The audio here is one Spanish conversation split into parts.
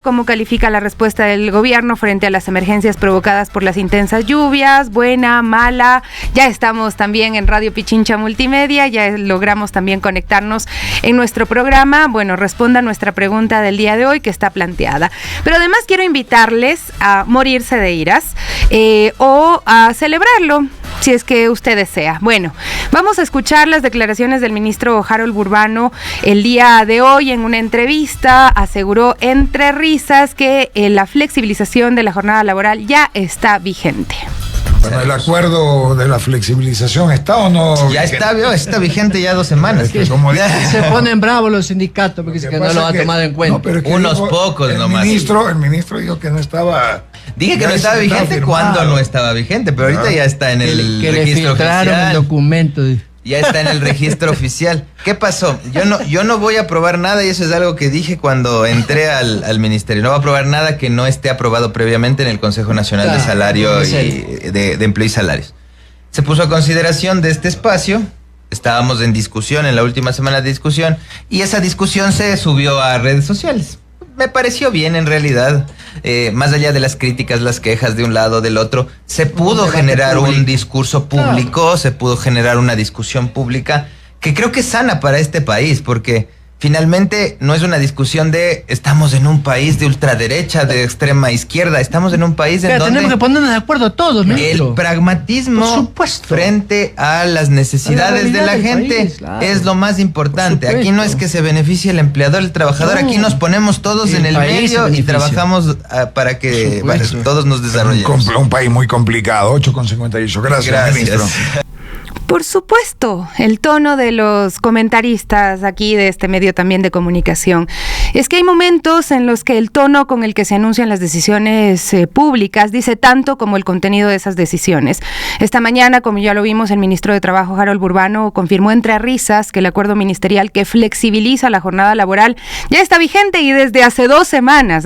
¿Cómo califica la respuesta del gobierno frente a las emergencias provocadas por las intensas lluvias? ¿Buena, mala? Ya estamos también en Radio Pichincha Multimedia, ya logramos también conectarnos en nuestro programa. Bueno, responda a nuestra pregunta del día de hoy que está planteada. Pero además quiero invitarles a morirse de iras o a celebrarlo, si es que usted desea. Bueno, vamos a escuchar las declaraciones del ministro Harold Burbano el día de hoy. En una entrevista aseguró entre risas que la flexibilización de la jornada laboral ya está vigente. Bueno, ¿el acuerdo de la flexibilización está o no? Ya está vigente ya 2 semanas. Es que como se ponen bravos los sindicatos porque dicen que no lo han tomado en cuenta. No, unos pocos nomás. El ministro dijo que no estaba... Dije que no estaba vigente cuando no estaba vigente, pero ahorita ya está en el registro oficial. El documento. Ya está en el registro oficial. ¿Qué pasó? Yo no voy a aprobar nada, y eso es algo que dije cuando entré al ministerio. No voy a aprobar nada que no esté aprobado previamente en el Consejo Nacional de Salario y de Empleo y Salarios. Se puso a consideración de este espacio. Estábamos en discusión, en la última semana de discusión, y esa discusión se subió a redes sociales. Me pareció bien, en realidad, más allá de las críticas, las quejas de un lado o del otro, se pudo generar un discurso público, se pudo generar una discusión pública que creo que es sana para este país, porque finalmente no es una discusión de estamos en un país de ultraderecha, de extrema izquierda, estamos en un país en donde tenemos que ponernos de acuerdo todos, ¿no? El pragmatismo frente a las necesidades de la gente país, es lo más importante. Aquí no es que se beneficie el empleador, el trabajador, aquí nos ponemos todos en el medio y trabajamos para que todos nos desarrollemos. Un país muy complicado, 8,58. Gracias, ministro. Por supuesto, el tono de los comentaristas aquí de este medio también de comunicación. Es que hay momentos en los que el tono con el que se anuncian las decisiones públicas dice tanto como el contenido de esas decisiones. Esta mañana, como ya lo vimos, el ministro de Trabajo, Harold Burbano, confirmó entre risas que el acuerdo ministerial que flexibiliza la jornada laboral ya está vigente y desde hace 2 semanas.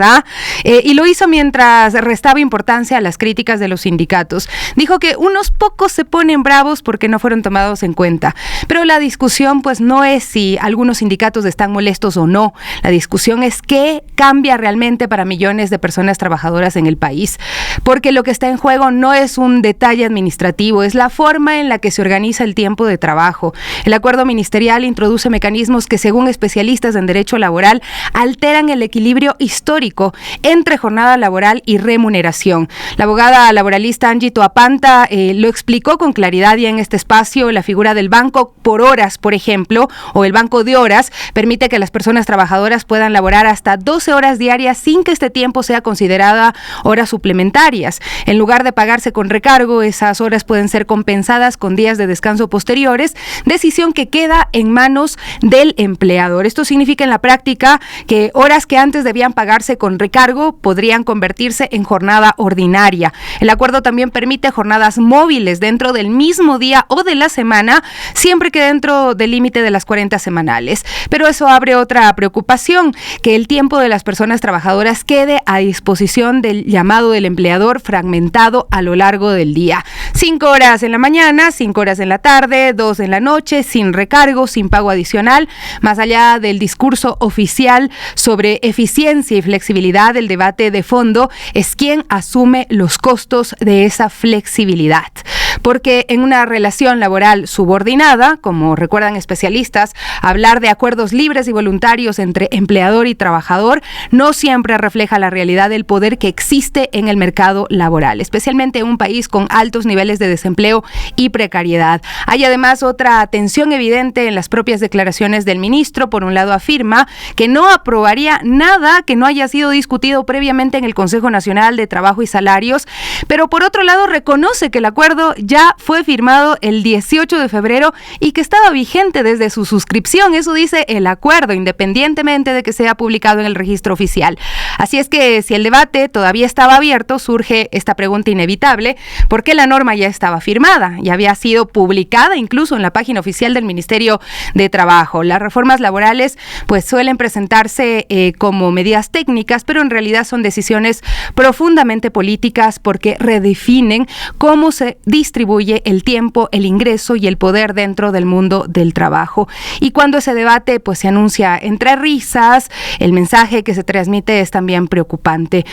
Y lo hizo mientras restaba importancia a las críticas de los sindicatos. Dijo que unos pocos se ponen bravos porque no fueron tomados en cuenta. Pero la discusión pues no es si algunos sindicatos están molestos o no. La discusión es qué cambia realmente para millones de personas trabajadoras en el país. Porque lo que está en juego no es un detalle administrativo, es la forma en la que se organiza el tiempo de trabajo. El acuerdo ministerial introduce mecanismos que, según especialistas en derecho laboral, alteran el equilibrio histórico entre jornada laboral y remuneración. La abogada laboralista Angie Toapanta lo explicó con claridad ya en este espacio. La figura del banco por horas, por ejemplo, o el banco de horas, permite que las personas trabajadoras puedan laborar hasta 12 horas diarias sin que este tiempo sea considerada horas suplementarias. En lugar de pagarse con recargo, esas horas pueden ser compensadas con días de descanso posteriores, decisión que queda en manos del empleador. Esto significa en la práctica que horas que antes debían pagarse con recargo podrían convertirse en jornada ordinaria. El acuerdo también permite jornadas móviles dentro del mismo día o de la semana, siempre que dentro del límite de las 40 semanales. Pero eso abre otra preocupación, que el tiempo de las personas trabajadoras quede a disposición del llamado del empleador fragmentado a lo largo del día. 5 horas en la mañana, 5 horas en la tarde, 2 en la noche, sin recargo, sin pago adicional. Más allá del discurso oficial sobre eficiencia y flexibilidad, el debate de fondo es quién asume los costos de esa flexibilidad. Porque en una relación laboral subordinada, como recuerdan especialistas, hablar de acuerdos libres y voluntarios entre empleador y trabajador no siempre refleja la realidad del poder que existe en el mercado laboral, especialmente en un país con altos niveles de desempleo y precariedad. Hay además otra tensión evidente en las propias declaraciones del ministro. Por un lado, afirma que no aprobaría nada que no haya sido discutido previamente en el Consejo Nacional de Trabajo y Salarios, pero por otro lado reconoce que el acuerdo ya fue firmado el 18 de febrero y que estaba vigente desde su suscripción. Eso dice el acuerdo, independientemente de que sea publicado en el registro oficial. Así es que si el debate todavía estaba abierto, surge esta pregunta inevitable: ¿por qué la norma ya estaba firmada? Ya había sido publicada incluso en la página oficial del Ministerio de Trabajo. Las reformas laborales pues suelen presentarse como medidas técnicas, pero en realidad son decisiones profundamente políticas porque redefinen cómo se distribuye distribuye el tiempo, el ingreso y el poder dentro del mundo del trabajo. Y cuando ese debate pues se anuncia entre risas, el mensaje que se transmite es también preocupante.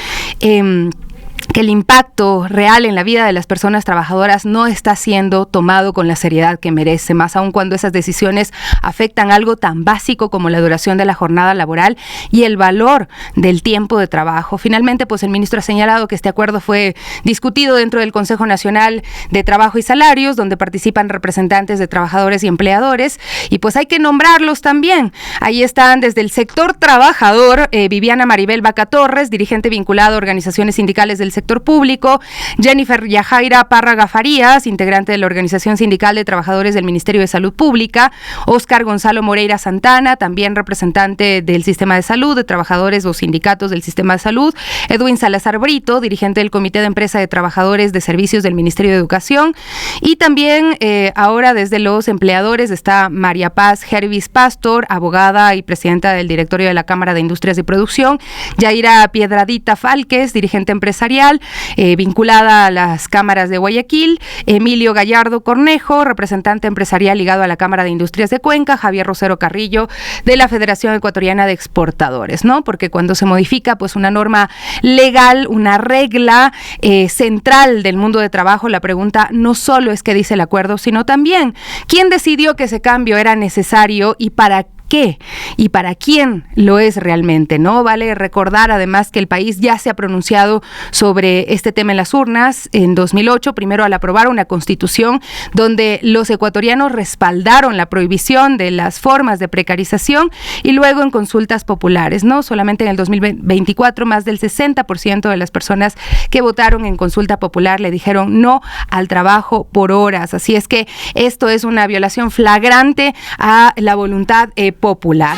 Que el impacto real en la vida de las personas trabajadoras no está siendo tomado con la seriedad que merece, más aún cuando esas decisiones afectan algo tan básico como la duración de la jornada laboral y el valor del tiempo de trabajo. Finalmente, pues el ministro ha señalado que este acuerdo fue discutido dentro del Consejo Nacional de Trabajo y Salarios, donde participan representantes de trabajadores y empleadores, y pues hay que nombrarlos también. Ahí están desde el sector trabajador, Viviana Maribel Vaca Torres, dirigente vinculado a organizaciones sindicales del sector público, Jennifer Yajaira Párraga Farías, integrante de la Organización Sindical de Trabajadores del Ministerio de Salud Pública, Óscar Gonzalo Moreira Santana, también representante del Sistema de Salud, de trabajadores o sindicatos del Sistema de Salud, Edwin Salazar Brito, dirigente del Comité de Empresa de Trabajadores de Servicios del Ministerio de Educación, y también ahora desde los empleadores está María Paz Hervis Pastor, abogada y presidenta del directorio de la Cámara de Industrias y Producción, Yaira Piedradita Falques, dirigente empresarial, vinculada a las cámaras de Guayaquil, Emilio Gallardo Cornejo, representante empresarial ligado a la Cámara de Industrias de Cuenca, Javier Rosero Carrillo, de la Federación Ecuatoriana de Exportadores, ¿no? Porque cuando se modifica pues una norma legal, una regla central del mundo de trabajo, la pregunta no solo es qué dice el acuerdo, sino también quién decidió que ese cambio era necesario y para qué y para quién lo es realmente, ¿no? Vale recordar además que el país ya se ha pronunciado sobre este tema en las urnas en 2008, primero al aprobar una constitución donde los ecuatorianos respaldaron la prohibición de las formas de precarización y luego en consultas populares, ¿no? Solamente en el 2024 más del 60% de las personas que votaron en consulta popular le dijeron no al trabajo por horas, así es que esto es una violación flagrante a la voluntad popular.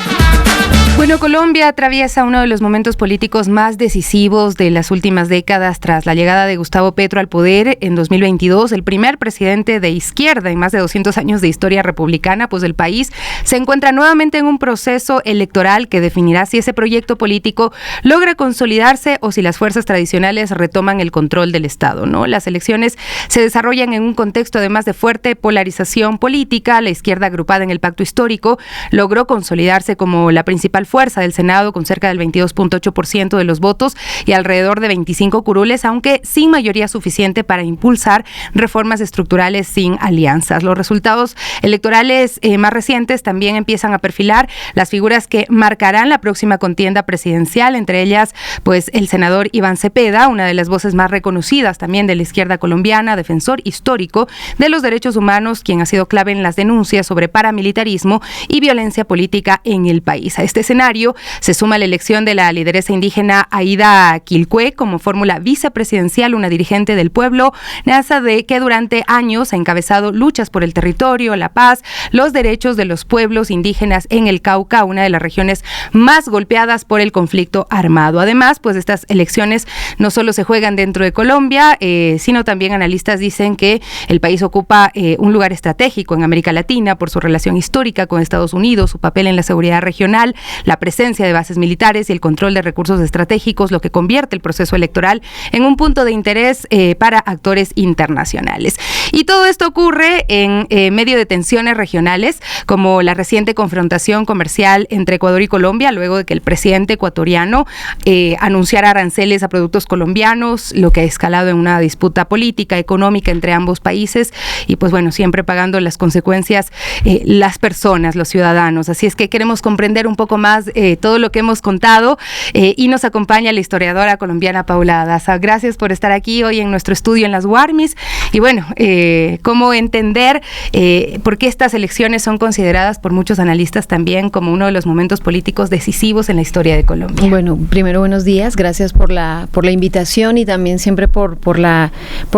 Bueno, Colombia atraviesa uno de los momentos políticos más decisivos de las últimas décadas tras la llegada de Gustavo Petro al poder en 2022, el primer presidente de izquierda en más de 200 años de historia republicana, pues el país se encuentra nuevamente en un proceso electoral que definirá si ese proyecto político logra consolidarse o si las fuerzas tradicionales retoman el control del Estado, ¿no? Las elecciones se desarrollan en un contexto además de fuerte polarización política. La izquierda agrupada en el Pacto Histórico logró consolidarse como la principal fuerza del Senado con cerca del 22.8% de los votos y alrededor de 25 curules, aunque sin mayoría suficiente para impulsar reformas estructurales sin alianzas. Los resultados electorales más recientes también empiezan a perfilar las figuras que marcarán la próxima contienda presidencial, entre ellas pues el senador Iván Cepeda, una de las voces más reconocidas también de la izquierda colombiana, defensor histórico de los derechos humanos, quien ha sido clave en las denuncias sobre paramilitarismo y violencia política en el país. A este escenario se suma la elección de la lideresa indígena Aida Quilcué como fórmula vicepresidencial, una dirigente del pueblo Nasa que durante años ha encabezado luchas por el territorio, la paz, los derechos de los pueblos indígenas en el Cauca, una de las regiones más golpeadas por el conflicto armado. Además, pues estas elecciones no solo se juegan dentro de Colombia, sino también analistas dicen que el país ocupa un lugar estratégico en América Latina por su relación histórica con Estados Unidos, su papel en la seguridad regional, la presencia de bases militares y el control de recursos estratégicos, lo que convierte el proceso electoral en un punto de interés para actores internacionales. Y todo esto ocurre en medio de tensiones regionales, como la reciente confrontación comercial entre Ecuador y Colombia, luego de que el presidente ecuatoriano anunciara aranceles a productos colombianos, lo que ha escalado en una disputa política, económica entre ambos países, y pues bueno, siempre pagando las consecuencias las personas, los ciudadanos. Así es que queremos comprender un poco más todo lo que hemos contado y nos acompaña la historiadora colombiana Paula Daza. Gracias por estar aquí hoy en nuestro estudio en las Guarmis y bueno, cómo entender por qué estas elecciones son consideradas por muchos analistas también como uno de los momentos políticos decisivos en la historia de Colombia. Bueno, primero buenos días, gracias por la invitación y también siempre por la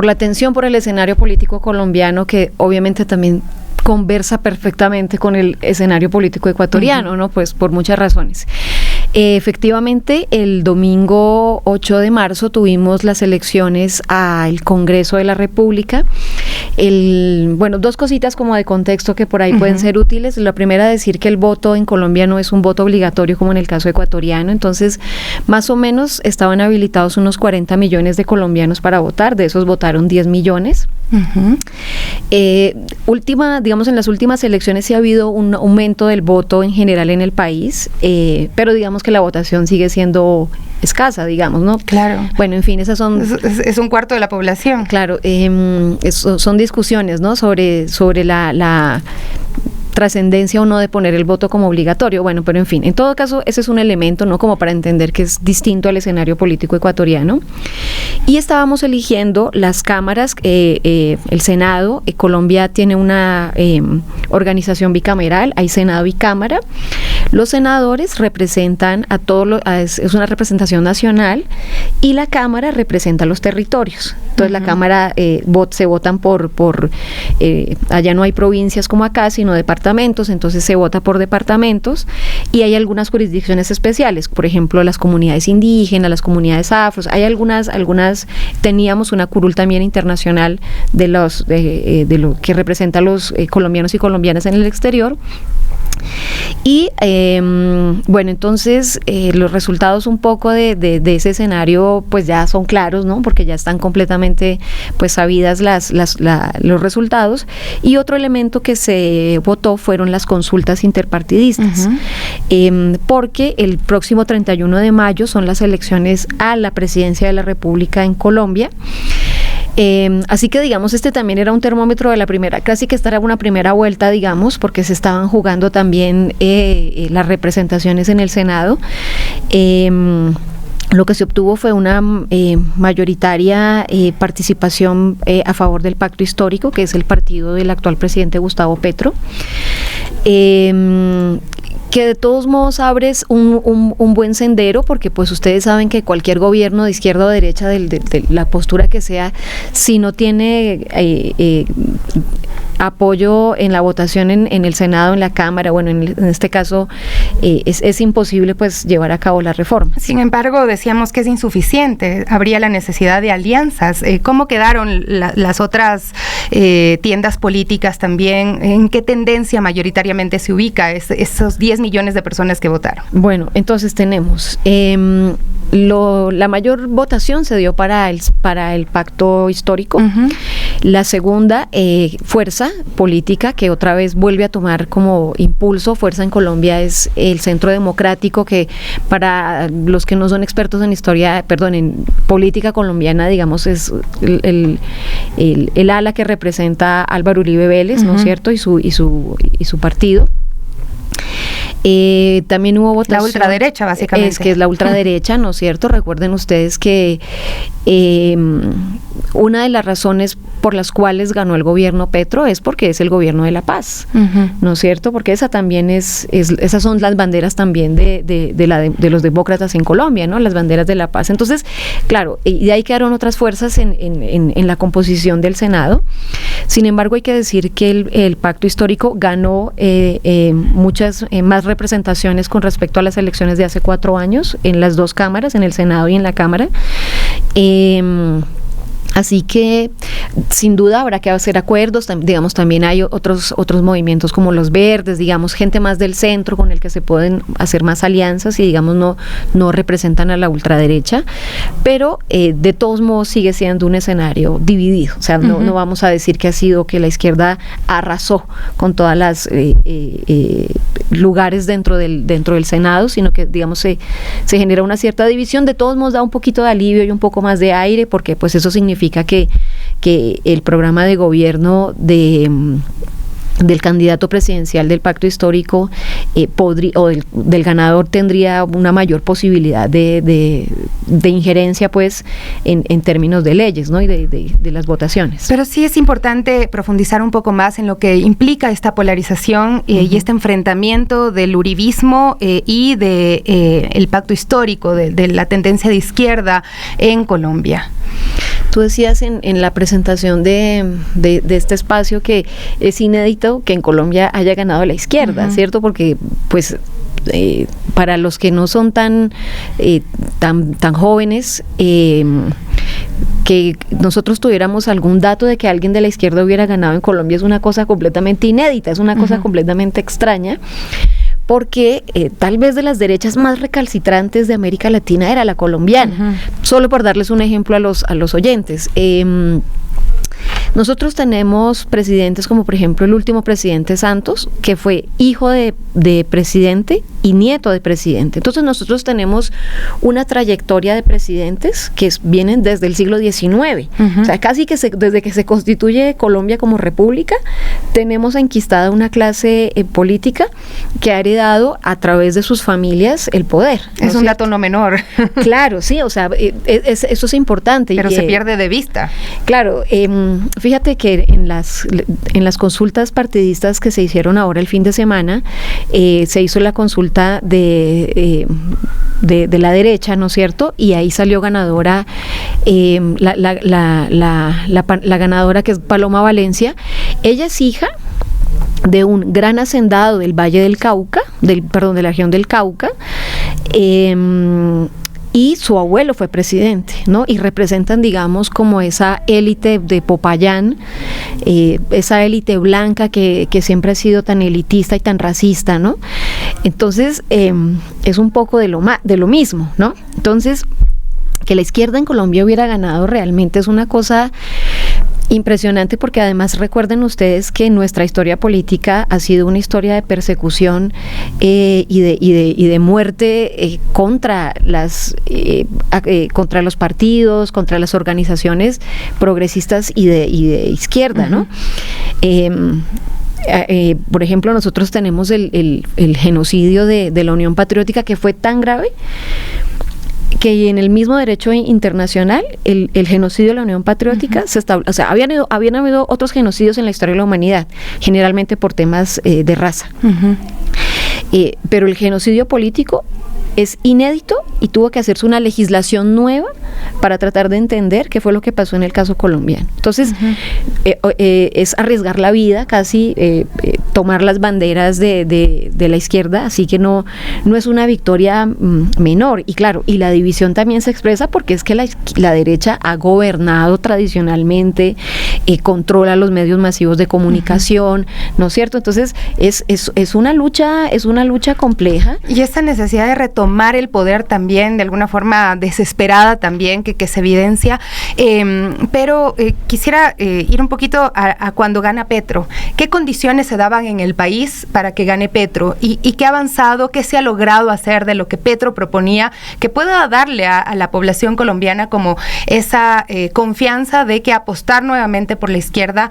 atención por el escenario político colombiano, que obviamente también conversa perfectamente con el escenario político ecuatoriano, ¿no? Pues por muchas razones. Efectivamente, el domingo 8 de marzo tuvimos las elecciones al Congreso de la República. Bueno, dos cositas como de contexto que por ahí pueden ser útiles. La primera, decir que el voto en Colombia no es un voto obligatorio como en el caso ecuatoriano. Entonces, más o menos estaban habilitados unos 40 millones de colombianos para votar. De esos votaron 10 millones. Digamos, en las últimas elecciones sí ha habido un aumento del voto en general en el país, pero digamos que la votación sigue siendo escasa, digamos, ¿no? Claro. Bueno, en fin, esas son... Es un cuarto de la población. Claro, son discusiones, ¿no? Sobre la trascendencia o no de poner el voto como obligatorio. Bueno, pero en fin, en todo caso, ese es un elemento, ¿no? Como para entender que es distinto al escenario político ecuatoriano. Y estábamos eligiendo las cámaras, el Senado. Colombia tiene una organización bicameral, hay Senado y Cámara. Los senadores representan a todos, es una representación nacional, y la Cámara representa los territorios. Entonces la Cámara se votan por allá no hay provincias como acá, sino departamentos, entonces se vota por departamentos, y hay algunas jurisdicciones especiales, por ejemplo, las comunidades indígenas, las comunidades afros, hay algunas, teníamos una curul también internacional de lo que representa a los colombianos y colombianas en el exterior. Y bueno, entonces los resultados un poco de ese escenario pues ya son claros, ¿no? Porque ya están completamente pues sabidas los resultados. Y otro elemento que se votó fueron las consultas interpartidistas, porque el próximo 31 de mayo son las elecciones a la presidencia de la República en Colombia. Así que digamos, este también era un termómetro de la primera, casi que esta era una primera vuelta, digamos, porque se estaban jugando también las representaciones en el Senado. Lo que se obtuvo fue una mayoritaria participación a favor del pacto histórico, que es el partido del actual presidente Gustavo Petro, que de todos modos abres un buen sendero, porque pues ustedes saben que cualquier gobierno de izquierda o derecha, de la postura que sea, si no tiene apoyo en la votación en el Senado, en la Cámara, bueno, en este caso es imposible pues llevar a cabo la reforma. Sin embargo, decíamos que es insuficiente, habría la necesidad de alianzas. ¿Cómo quedaron las otras tiendas políticas también? ¿En qué tendencia mayoritariamente se ubica esos 10 millones de personas que votaron? Bueno, entonces tenemos la mayor votación se dio para el pacto histórico. La segunda, fuerza política, que otra vez vuelve a tomar como impulso. Fuerza en Colombia es el Centro Democrático, que para los que no son expertos en en política colombiana, digamos, es el ala que representa a Álvaro Uribe Vélez, ¿no es cierto? Y su partido. También hubo votación. La ultraderecha, básicamente. Que es la ultraderecha, ¿no es cierto? Recuerden ustedes que una de las razones por las cuales ganó el gobierno Petro es porque es el gobierno de la paz, ¿no es cierto? Porque esa también esas son las banderas también de los demócratas en Colombia, ¿no? Las banderas de la paz. Entonces, claro, y de ahí quedaron otras fuerzas en la composición del Senado. Sin embargo, hay que decir que el pacto histórico ganó muchas más representaciones con respecto a las elecciones de hace 4 años en las dos cámaras, en el Senado y en la Cámara. Así que sin duda habrá que hacer acuerdos, digamos, también hay otros movimientos como los verdes, digamos, gente más del centro con el que se pueden hacer más alianzas y digamos no representan a la ultraderecha, pero de todos modos sigue siendo un escenario dividido, o sea, no vamos a decir que ha sido que la izquierda arrasó con todas las lugares dentro del Senado, sino que digamos se genera una cierta división. De todos modos da un poquito de alivio y un poco más de aire, porque pues eso significa que el programa de gobierno del candidato presidencial del pacto histórico del ganador tendría una mayor posibilidad de injerencia pues en términos de leyes, ¿no? Y de las votaciones. Pero sí es importante profundizar un poco más en lo que implica esta polarización y este enfrentamiento del uribismo y el pacto histórico, de la tendencia de izquierda en Colombia. Tú decías en la presentación de este espacio que es inédito que en Colombia haya ganado la izquierda, ¿cierto? Porque pues para los que no son tan jóvenes, que nosotros tuviéramos algún dato de que alguien de la izquierda hubiera ganado en Colombia es una cosa completamente inédita, es una cosa completamente extraña, porque tal vez de las derechas más recalcitrantes de América Latina era la colombiana. Solo por darles un ejemplo a los oyentes. Nosotros tenemos presidentes como por ejemplo el último presidente Santos, que fue hijo de presidente y nieto de presidente. Entonces nosotros tenemos una trayectoria de presidentes que vienen desde el siglo XIX. O sea, casi que desde que se constituye Colombia como república, tenemos enquistada una clase política que ha heredado a través de sus familias el poder. Es un dato no menor. Claro, sí, o sea, eso es importante. Pero se pierde de vista. Claro, fíjate que en las consultas partidistas que se hicieron ahora el fin de semana, se hizo la consulta de la derecha, ¿no es cierto? Y ahí salió ganadora la ganadora, que es Paloma Valencia. Ella es hija de un gran hacendado del Valle del Cauca, de la región del Cauca, y su abuelo fue presidente, ¿no? Y representan, digamos, como esa élite de Popayán, esa élite blanca que siempre ha sido tan elitista y tan racista, ¿no? Entonces, es un poco de lo mismo, ¿no? Entonces, que la izquierda en Colombia hubiera ganado realmente es una cosa impresionante, porque además recuerden ustedes que nuestra historia política ha sido una historia de persecución y de muerte contra los partidos, contra las organizaciones progresistas y de izquierda, ¿no? Por ejemplo, nosotros tenemos el genocidio de la Unión Patriótica, que fue tan grave que en el mismo derecho internacional el genocidio de la Unión Patriótica o sea, habían habido otros genocidios en la historia de la humanidad, generalmente por temas de raza. Pero el genocidio político es inédito y tuvo que hacerse una legislación nueva para tratar de entender qué fue lo que pasó en el caso colombiano. Entonces, es arriesgar la vida, casi tomar las banderas de la izquierda, así que no es una victoria menor. Y claro, y la división también se expresa porque es que la derecha ha gobernado tradicionalmente, controla los medios masivos de comunicación, ¿no es cierto? Entonces, es una lucha compleja. Y esta necesidad de retomar el poder también, de alguna forma desesperada también, que se evidencia, pero quisiera ir un poquito a cuando gana Petro. ¿Qué condiciones se daban en el país para que gane Petro? ¿Y qué ha avanzado, qué se ha logrado hacer de lo que Petro proponía, que pueda darle a la población colombiana como esa confianza de que apostar nuevamente por la izquierda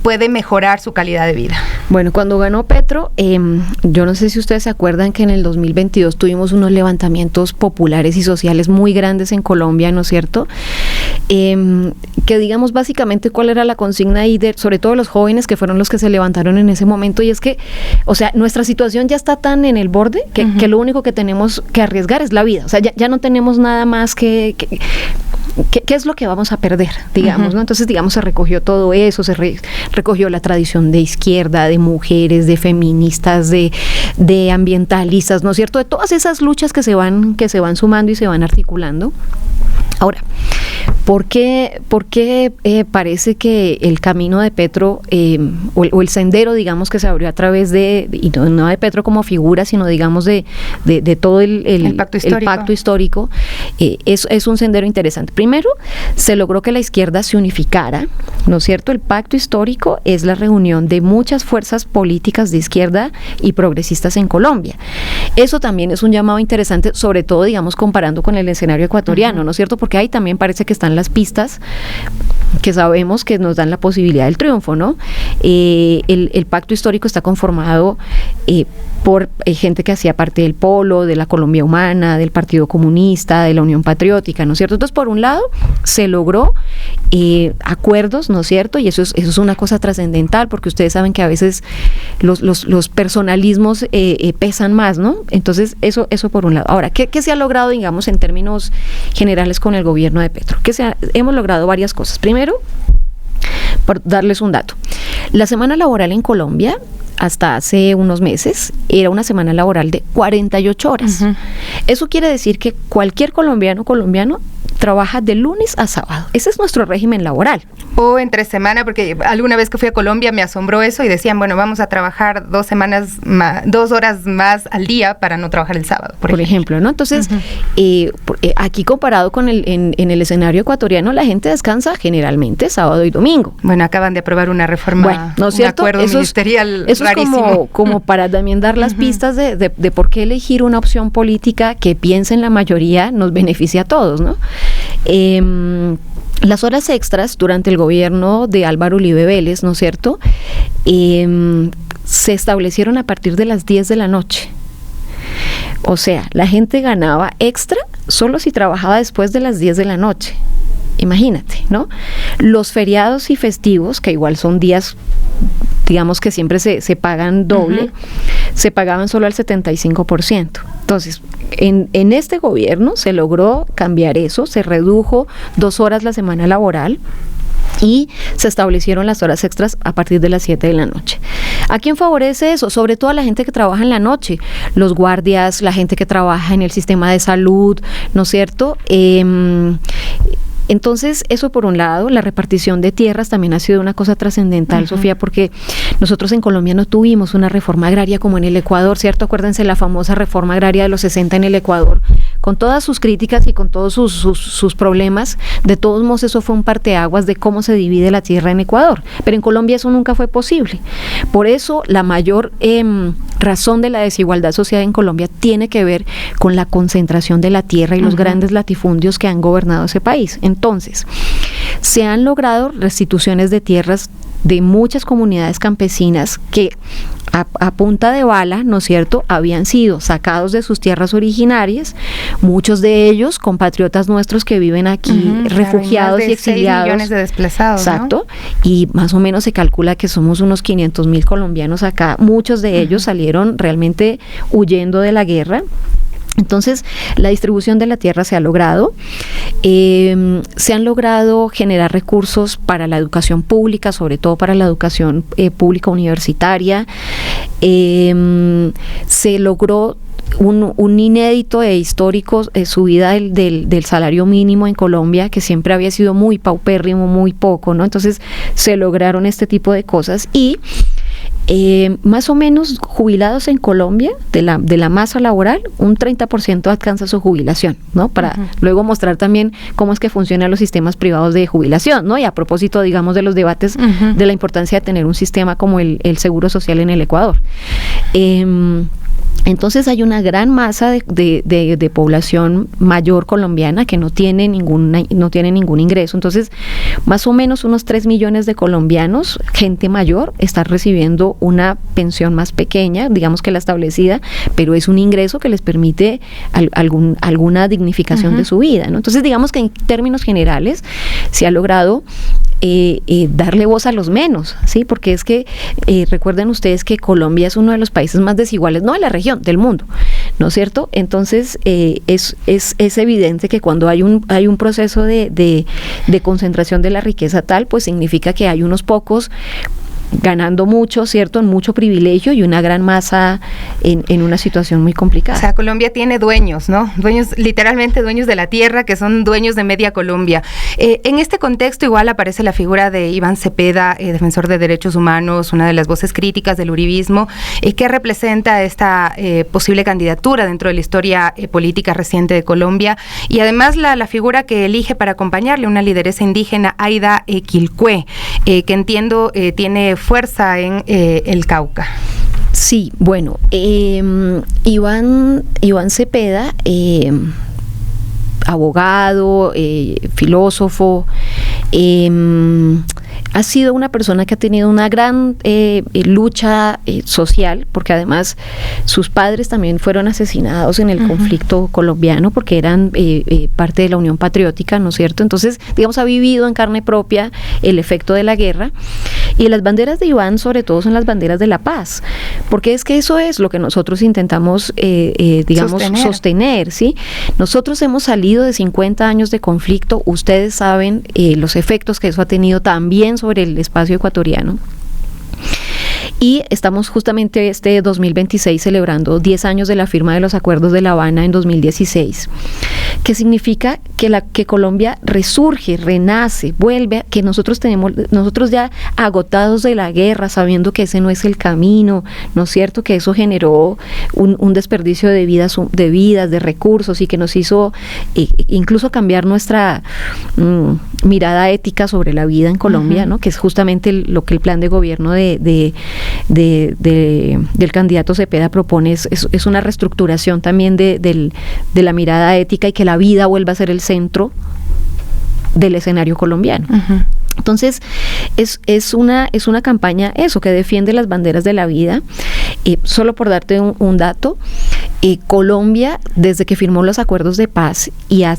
puede mejorar su calidad de vida? Bueno, cuando ganó Petro, yo no sé si ustedes se acuerdan que en el 2022 tuvimos unos levantamientos populares y sociales muy grandes en Colombia, ¿no es cierto? Que digamos básicamente cuál era la consigna ahí, sobre todo los jóvenes que fueron los que se levantaron en ese momento, y es que, o sea, nuestra situación ya está tan en el borde que lo único que tenemos que arriesgar es la vida. O sea, ya no tenemos nada más ¿qué es lo que vamos a perder, digamos, ¿no? Entonces, digamos, se recogió todo eso, se recogió la tradición de izquierda, de mujeres, de feministas, de ambientalistas, ¿no es cierto? De todas esas luchas que se van sumando y se van articulando. Ahora, ¿por qué parece que el camino de Petro o el sendero, digamos, que se abrió a través y no de Petro como figura, sino digamos de todo el pacto histórico, es un sendero interesante? Primero, se logró que la izquierda se unificara, ¿no es cierto? El pacto histórico es la reunión de muchas fuerzas políticas de izquierda y progresistas en Colombia. Eso también es un llamado interesante, sobre todo, digamos, comparando con el escenario ecuatoriano, ¿no es cierto? Porque ahí también parece que están las pistas que sabemos que nos dan la posibilidad del triunfo, ¿no? El pacto histórico está conformado por gente que hacía parte del Polo, de la Colombia Humana, del Partido Comunista, de la Unión Patriótica, ¿no es cierto? Entonces, por un lado, se logró acuerdos, ¿no es cierto? Y eso es una cosa trascendental, porque ustedes saben que a veces los personalismos pesan más, ¿no? Entonces, eso por un lado. Ahora, ¿qué se ha logrado, digamos, en términos generales con el gobierno de Petro? Hemos logrado varias cosas. Primero, por darles un dato, la semana laboral en Colombia hasta hace unos meses era una semana laboral de 48 horas. Eso quiere decir que cualquier colombiano trabaja de lunes a sábado. Ese es nuestro régimen laboral. O entre semana, porque alguna vez que fui a Colombia me asombró eso y decían, bueno, vamos a trabajar 2 horas más al día para no trabajar el sábado, por ejemplo, ¿no? Entonces, aquí comparado con en el escenario ecuatoriano, la gente descansa generalmente sábado y domingo. Bueno, acaban de aprobar una reforma, ¿no es cierto? Un acuerdo ministerial eso rarísimo. Es como para también dar las pistas de por qué elegir una opción política que piensa en la mayoría nos beneficia a todos, ¿no? Las horas extras durante el gobierno de Álvaro Uribe Vélez, ¿no es cierto?, se establecieron a partir de las 10 de la noche. O sea, la gente ganaba extra solo si trabajaba después de las 10 de la noche. Imagínate, ¿no? Los feriados y festivos, que igual son días, digamos que siempre se pagan doble, se pagaban solo al 75%. Entonces, en este gobierno se logró cambiar eso, se redujo 2 horas la semana laboral y se establecieron las horas extras a partir de las 7 de la noche. ¿A quién favorece eso? Sobre todo a la gente que trabaja en la noche, los guardias, la gente que trabaja en el sistema de salud, ¿no es cierto? Entonces, eso por un lado. La repartición de tierras también ha sido una cosa trascendental, Sofía, porque nosotros en Colombia no tuvimos una reforma agraria como en el Ecuador, ¿cierto? Acuérdense la famosa reforma agraria de los 60 en el Ecuador, con todas sus críticas y con todos sus problemas. De todos modos, eso fue un parteaguas de cómo se divide la tierra en Ecuador, pero en Colombia eso nunca fue posible. Por eso, la mayor razón de la desigualdad social en Colombia tiene que ver con la concentración de la tierra y los grandes latifundios que han gobernado ese país. Entonces, se han logrado restituciones de tierras de muchas comunidades campesinas que a punta de bala, ¿no es cierto?, habían sido sacados de sus tierras originarias, muchos de ellos compatriotas nuestros que viven aquí, refugiados y exiliados. 6 millones de desplazados, exacto, ¿no? Y más o menos se calcula que somos unos 500,000 colombianos acá, muchos de ellos salieron realmente huyendo de la guerra. Entonces, la distribución de la tierra se ha logrado, se han logrado generar recursos para la educación pública, sobre todo para la educación pública universitaria, se logró un inédito e histórico subida del salario mínimo en Colombia, que siempre había sido muy paupérrimo, muy poco, ¿no? Entonces, se lograron este tipo de cosas y más o menos jubilados en Colombia, de la masa laboral, un 30% alcanza su jubilación, ¿no? Para luego mostrar también cómo es que funcionan los sistemas privados de jubilación, ¿no? Y a propósito, digamos, de los debates de la importancia de tener un sistema como el Seguro Social en el Ecuador. Entonces hay una gran masa de población mayor colombiana que no tiene ningún ingreso. Entonces, más o menos unos 3 millones de colombianos, gente mayor, están recibiendo una pensión más pequeña, digamos que la establecida, pero es un ingreso que les permite alguna dignificación de su vida, ¿no? Entonces, digamos que en términos generales se ha logrado darle voz a los menos, ¿sí? Porque es que recuerden ustedes que Colombia es uno de los países más desiguales, no de la región, del mundo, ¿no es cierto? Entonces es evidente que cuando hay un proceso de concentración de la riqueza tal, pues significa que hay unos pocos ganando mucho, ¿cierto?, en mucho privilegio y una gran masa en una situación muy complicada. O sea, Colombia tiene dueños, ¿no? Dueños, literalmente dueños de la tierra, que son dueños de media Colombia. En este contexto igual aparece la figura de Iván Cepeda, defensor de derechos humanos, una de las voces críticas del uribismo, que representa esta posible candidatura dentro de la historia política reciente de Colombia, y además la figura que elige para acompañarle, una lideresa indígena, Aida Quilcué, que entiendo tiene fuerza en el Cauca. Sí, bueno, Iván Cepeda, abogado, filósofo, ha sido una persona que ha tenido una gran lucha social, porque además sus padres también fueron asesinados en el conflicto colombiano, porque eran parte de la Unión Patriótica, ¿no es cierto? Entonces, digamos, ha vivido en carne propia el efecto de la guerra, y las banderas de Iván sobre todo son las banderas de la paz, porque es que eso es lo que nosotros intentamos, digamos, sostener, ¿sí? Nosotros hemos salido de 50 años de conflicto, ustedes saben los efectos que eso ha tenido también sobre el espacio ecuatoriano. Y estamos justamente este 2026 celebrando 10 años de la firma de los Acuerdos de La Habana en 2016, que significa que Colombia resurge, renace, vuelve, que nosotros ya agotados de la guerra, sabiendo que ese no es el camino, ¿no es cierto? Que eso generó un desperdicio de vidas, de recursos, y que nos hizo incluso cambiar nuestra mirada ética sobre la vida en Colombia, ¿no? Que es justamente lo que el plan de gobierno del candidato Cepeda propone, es una reestructuración también de la mirada ética, y que la vida vuelva a ser el centro del escenario colombiano. Uh-huh. Entonces, es una campaña que defiende las banderas de la vida. Solo por darte un dato, Colombia, desde que firmó los acuerdos de paz, y a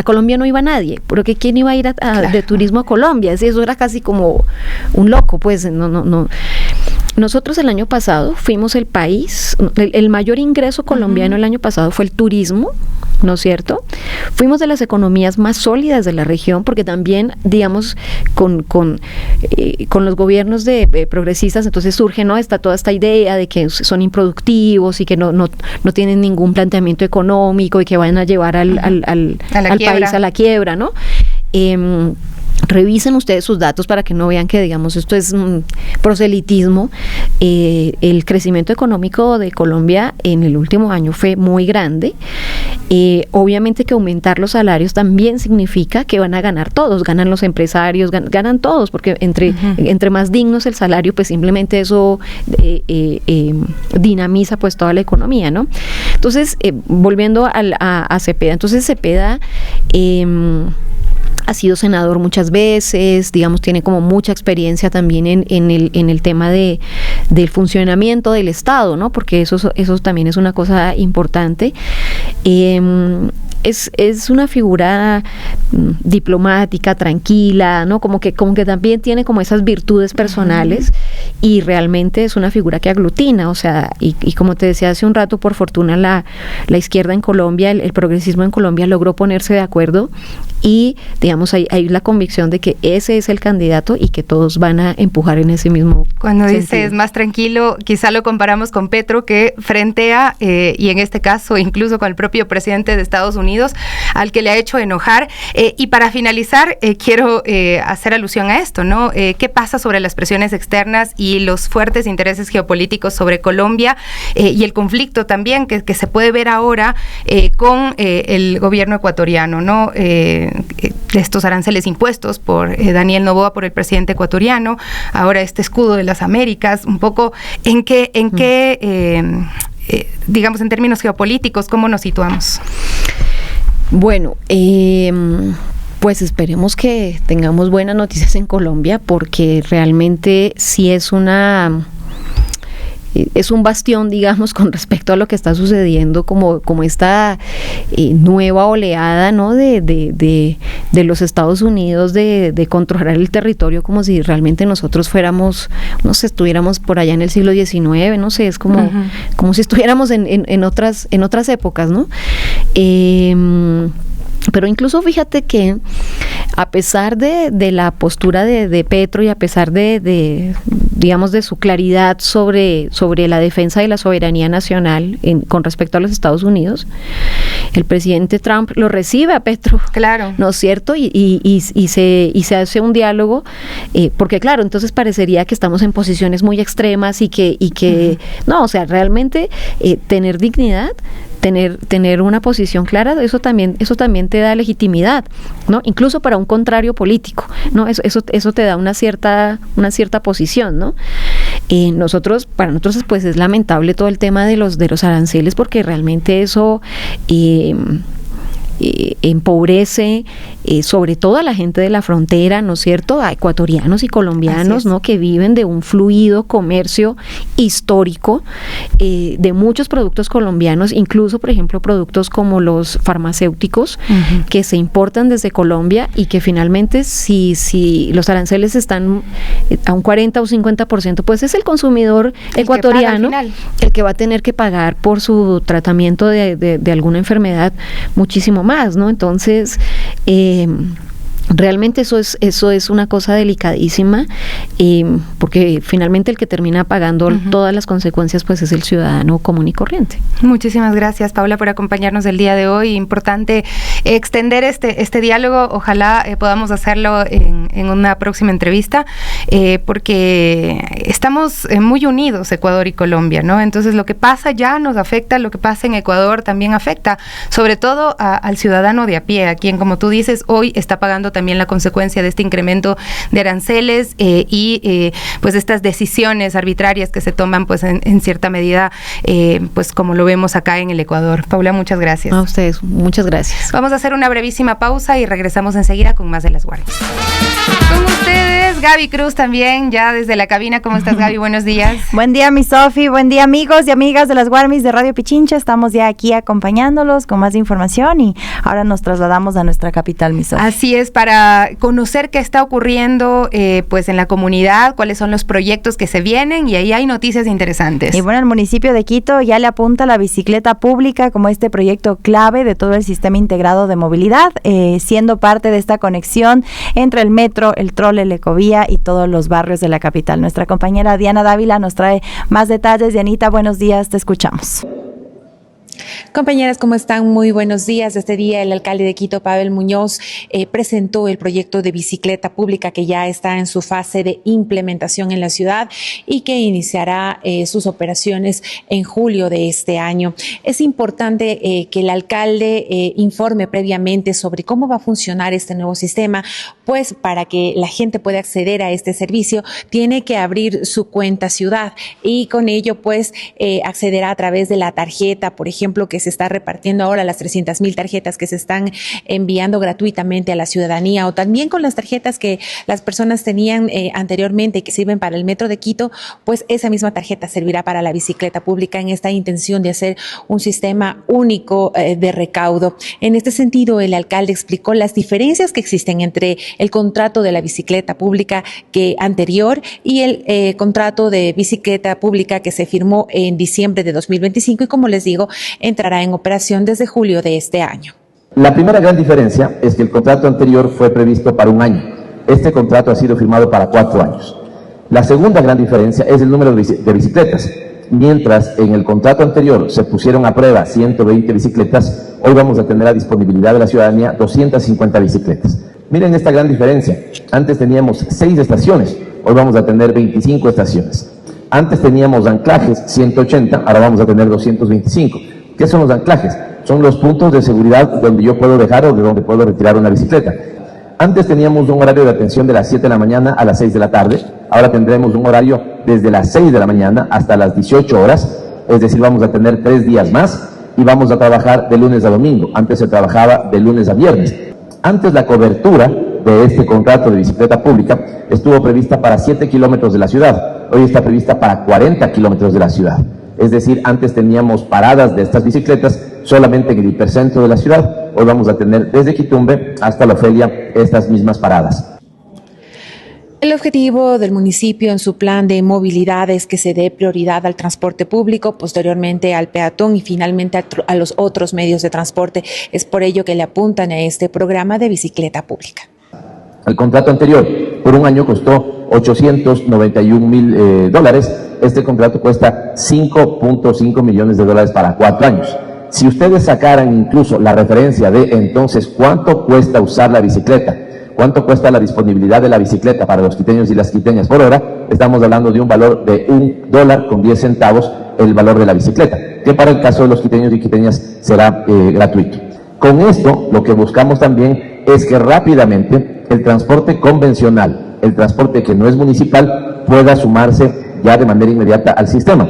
Colombia no iba nadie, porque ¿quién iba a ir de turismo a Colombia? Eso era casi como un loco, pues, no. Nosotros el año pasado fuimos el país, el mayor ingreso colombiano el año pasado fue el turismo, ¿no es cierto? Fuimos de las economías más sólidas de la región, porque también, digamos, con los gobiernos de progresistas, entonces surge, ¿no? Toda esta idea de que son improductivos y que no tienen ningún planteamiento económico y que van a llevar al país a la quiebra, ¿no? Revisen ustedes sus datos para que no vean que, digamos, esto es proselitismo. El crecimiento económico de Colombia en el último año fue muy grande. Obviamente que aumentar los salarios también significa que van a ganar todos, ganan los empresarios, ganan todos, porque entre más digno es el salario, pues simplemente eso dinamiza pues toda la economía, ¿no? Entonces, volviendo a Cepeda, Cepeda ha sido senador muchas veces, digamos, tiene como mucha experiencia también en el tema del funcionamiento del Estado, ¿no? Porque eso también es una cosa importante. Es una figura diplomática, tranquila, ¿no? Como que también tiene como esas virtudes personales, y realmente es una figura que aglutina, o sea, y como te decía hace un rato, por fortuna la izquierda en Colombia, el progresismo en Colombia logró ponerse de acuerdo, y digamos hay la convicción de que ese es el candidato y que todos van a empujar en ese mismo Cuando sentido. dices más tranquilo, quizá lo comparamos con Petro, que frente a, y en este caso incluso con el propio presidente de Estados Unidos, al que le ha hecho enojar. Y para finalizar, quiero hacer alusión a esto, ¿no? ¿Qué pasa sobre las presiones externas y los fuertes intereses geopolíticos sobre Colombia, y el conflicto también que se puede ver ahora con el gobierno ecuatoriano, ¿no? Estos aranceles impuestos por Daniel Noboa, por el presidente ecuatoriano, ahora este escudo de las Américas, un poco en qué digamos, en términos geopolíticos, ¿cómo nos situamos? Bueno, pues esperemos que tengamos buenas noticias en Colombia, porque realmente sí es un bastión, digamos, con respecto a lo que está sucediendo, como esta nueva oleada, ¿no? de los Estados Unidos de controlar el territorio como si realmente nosotros fuéramos, no sé, estuviéramos por allá en el siglo XIX, no sé, es como si estuviéramos en otras épocas, ¿no? Pero incluso fíjate que a pesar de la postura de Petro, y a pesar digamos, de su claridad sobre la defensa de la soberanía nacional con respecto a los Estados Unidos, el presidente Trump lo recibe a Petro, claro, ¿no es cierto? Y se hace un diálogo, porque claro, entonces parecería que estamos en posiciones muy extremas y que no, o sea, realmente tener dignidad, tener una posición clara, eso también te da legitimidad, ¿no? Incluso para un contrario político, ¿no? Eso te da una cierta posición, ¿no? Para nosotros pues es lamentable todo el tema de los aranceles, porque realmente eso empobrece sobre todo a la gente de la frontera, ¿no es cierto?, a ecuatorianos y colombianos, ¿no?, que viven de un fluido comercio histórico de muchos productos colombianos, incluso, por ejemplo, productos como los farmacéuticos, que se importan desde Colombia, y que finalmente si los aranceles están a un 40 o 50%, pues es el consumidor ecuatoriano el que va a tener que pagar por su tratamiento de alguna enfermedad muchísimo más, ¿no? Entonces, Realmente eso es una cosa delicadísima, porque finalmente el que termina pagando todas las consecuencias pues es el ciudadano común y corriente. Muchísimas gracias, Paula, por acompañarnos el día de hoy. Importante extender este diálogo. Ojalá podamos hacerlo en una próxima entrevista, porque estamos muy unidos, Ecuador y Colombia, ¿no? Entonces lo que pasa ya nos afecta, lo que pasa en Ecuador también afecta, sobre todo al ciudadano de a pie, a quien, como tú dices, hoy está pagando también la consecuencia de este incremento de aranceles y pues estas decisiones arbitrarias que se toman pues en cierta medida, pues como lo vemos acá en el Ecuador. Paula, muchas gracias. A ustedes, muchas gracias. Vamos a hacer una brevísima pausa y regresamos enseguida con más de Las Guardias. Con ustedes, Gaby Cruz también, ya desde la cabina. ¿Cómo estás, Gaby? Buenos días. Buen día, mi Sofi. Buen día, amigos y amigas de Las Guarmis de Radio Pichincha. Estamos ya aquí acompañándolos con más información y ahora nos trasladamos a nuestra capital, mi Sofi. Así es, para conocer qué está ocurriendo pues en la comunidad, cuáles son los proyectos que se vienen, y ahí hay noticias interesantes. Y bueno, el municipio de Quito ya le apunta a la bicicleta pública como este proyecto clave de todo el sistema integrado de movilidad, siendo parte de esta conexión entre el metro, el trole, la ecovía y todos los barrios de la capital. Nuestra compañera Diana Dávila nos trae más detalles. Dianita, buenos días, te escuchamos. Compañeras, ¿cómo están? Muy buenos días. Este día el alcalde de Quito, Pavel Muñoz, presentó el proyecto de bicicleta pública que ya está en su fase de implementación en la ciudad y que iniciará sus operaciones en julio de este año. Es importante que el alcalde informe previamente sobre cómo va a funcionar este nuevo sistema, pues para que la gente pueda acceder a este servicio tiene que abrir su cuenta ciudad y con ello pues accederá a través de la tarjeta, por ejemplo, que se está repartiendo ahora, las 300,000 tarjetas que se están enviando gratuitamente a la ciudadanía, o también con las tarjetas que las personas tenían anteriormente y que sirven para el metro de Quito, pues esa misma tarjeta servirá para la bicicleta pública en esta intención de hacer un sistema único de recaudo. En este sentido, el alcalde explicó las diferencias que existen entre el contrato de la bicicleta pública anterior y el contrato de bicicleta pública que se firmó en diciembre de 2025 y, como les digo, entrará en operación desde julio de este año. La primera gran diferencia es que el contrato anterior fue previsto para 1 año. Este contrato ha sido firmado para 4 años. La segunda gran diferencia es el número de bicicletas. Mientras en el contrato anterior se pusieron a prueba 120 bicicletas, hoy vamos a tener a disponibilidad de la ciudadanía 250 bicicletas. Miren esta gran diferencia. Antes teníamos 6 estaciones, hoy vamos a tener 25 estaciones. Antes teníamos anclajes 180, ahora vamos a tener 225. ¿Qué son los anclajes? Son los puntos de seguridad donde yo puedo dejar o de donde puedo retirar una bicicleta. Antes teníamos un horario de atención de las 7 de la mañana a las 6 de la tarde. Ahora tendremos un horario desde las 6 de la mañana hasta las 18 horas. Es decir, vamos a tener 3 días más y vamos a trabajar de lunes a domingo. Antes se trabajaba de lunes a viernes. Antes la cobertura de este contrato de bicicleta pública estuvo prevista para 7 kilómetros de la ciudad. Hoy está prevista para 40 kilómetros de la ciudad. Es decir, antes teníamos paradas de estas bicicletas solamente en el hipercentro de la ciudad. Hoy vamos a tener desde Quitumbe hasta La Ofelia estas mismas paradas. El objetivo del municipio en su plan de movilidad es que se dé prioridad al transporte público, posteriormente al peatón y finalmente a los otros medios de transporte. Es por ello que le apuntan a este programa de bicicleta pública. El contrato anterior por 1 año costó $891,000. Este contrato cuesta $5.5 millones para 4 años. Si ustedes sacaran incluso la referencia de entonces cuánto cuesta usar la bicicleta, cuánto cuesta la disponibilidad de la bicicleta para los quiteños y las quiteñas por hora, estamos hablando de un valor de $1.10 el valor de la bicicleta, que para el caso de los quiteños y quiteñas será gratuito. Con esto lo que buscamos también es que rápidamente el transporte convencional, el transporte que no es municipal, pueda sumarse ya de manera inmediata al sistema.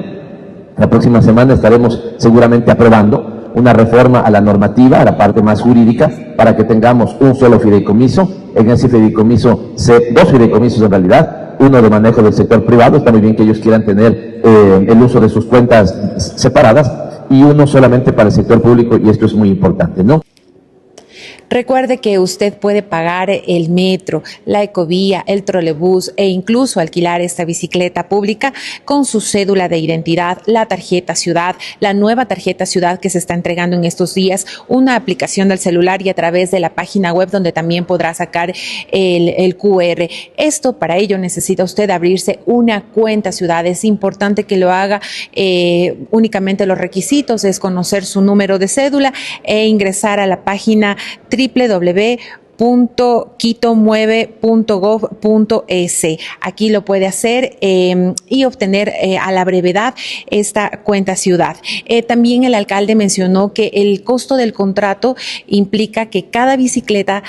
La próxima semana estaremos seguramente aprobando una reforma a la normativa, a la parte más jurídica, para que tengamos un solo fideicomiso. En ese fideicomiso, 2 fideicomisos en realidad, uno de manejo del sector privado, está muy bien que ellos quieran tener el uso de sus cuentas separadas, y uno solamente para el sector público, y esto es muy importante, ¿no? Recuerde que usted puede pagar el metro, la ecovía, el trolebús e incluso alquilar esta bicicleta pública con su cédula de identidad, la tarjeta ciudad, la nueva tarjeta ciudad que se está entregando en estos días, una aplicación del celular y a través de la página web donde también podrá sacar el QR. Esto, para ello necesita usted abrirse una cuenta ciudad. Es importante que lo haga. Únicamente los requisitos es conocer su número de cédula e ingresar a la página www.quitomueve.gov.es. Aquí lo puede hacer y obtener a la brevedad esta cuenta ciudad. También el alcalde mencionó que el costo del contrato implica que cada bicicleta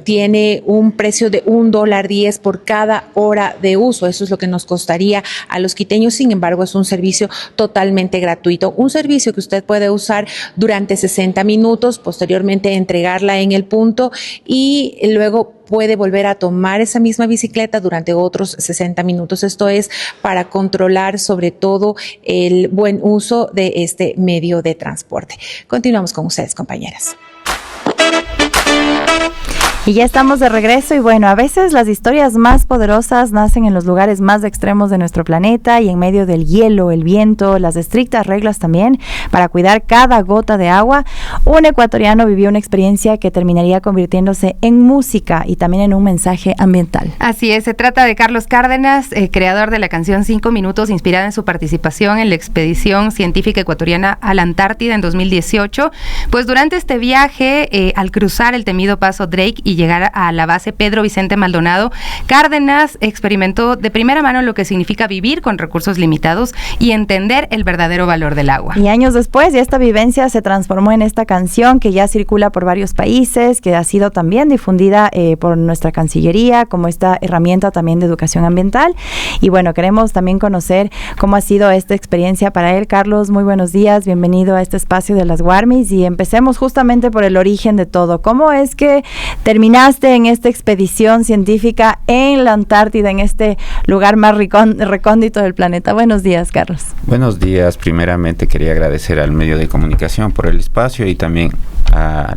tiene un precio de $1.10 por cada hora de uso. Eso es lo que nos costaría a los quiteños. Sin embargo, es un servicio totalmente gratuito, un servicio que usted puede usar durante 60 minutos, posteriormente entregarla en el punto y luego puede volver a tomar esa misma bicicleta durante otros 60 minutos. Esto es para controlar sobre todo el buen uso de este medio de transporte. Continuamos con ustedes, compañeras. Y ya estamos de regreso y bueno, a veces las historias más poderosas nacen en los lugares más extremos de nuestro planeta y en medio del hielo, el viento, las estrictas reglas también para cuidar cada gota de agua. Un ecuatoriano vivió una experiencia que terminaría convirtiéndose en música y también en un mensaje ambiental. Así es, se trata de Carlos Cárdenas, creador de la canción 5 Minutos, inspirada en su participación en la expedición científica ecuatoriana a la Antártida en 2018. Pues durante este viaje, al cruzar el temido paso Drake y llegar a la base Pedro Vicente Maldonado, Cárdenas experimentó de primera mano lo que significa vivir con recursos limitados y entender el verdadero valor del agua. Y años después, ya esta vivencia se transformó en esta canción que ya circula por varios países, que ha sido también difundida por nuestra Cancillería como esta herramienta también de educación ambiental. Y bueno, queremos también conocer cómo ha sido esta experiencia para él. Carlos, muy buenos días, bienvenido a este espacio de las Warmis y empecemos justamente por el origen de todo. ¿Cómo es que terminaste en esta expedición científica en la Antártida, en este lugar más recóndito del planeta? Buenos días, Carlos. Buenos días. Primeramente quería agradecer al medio de comunicación por el espacio y también a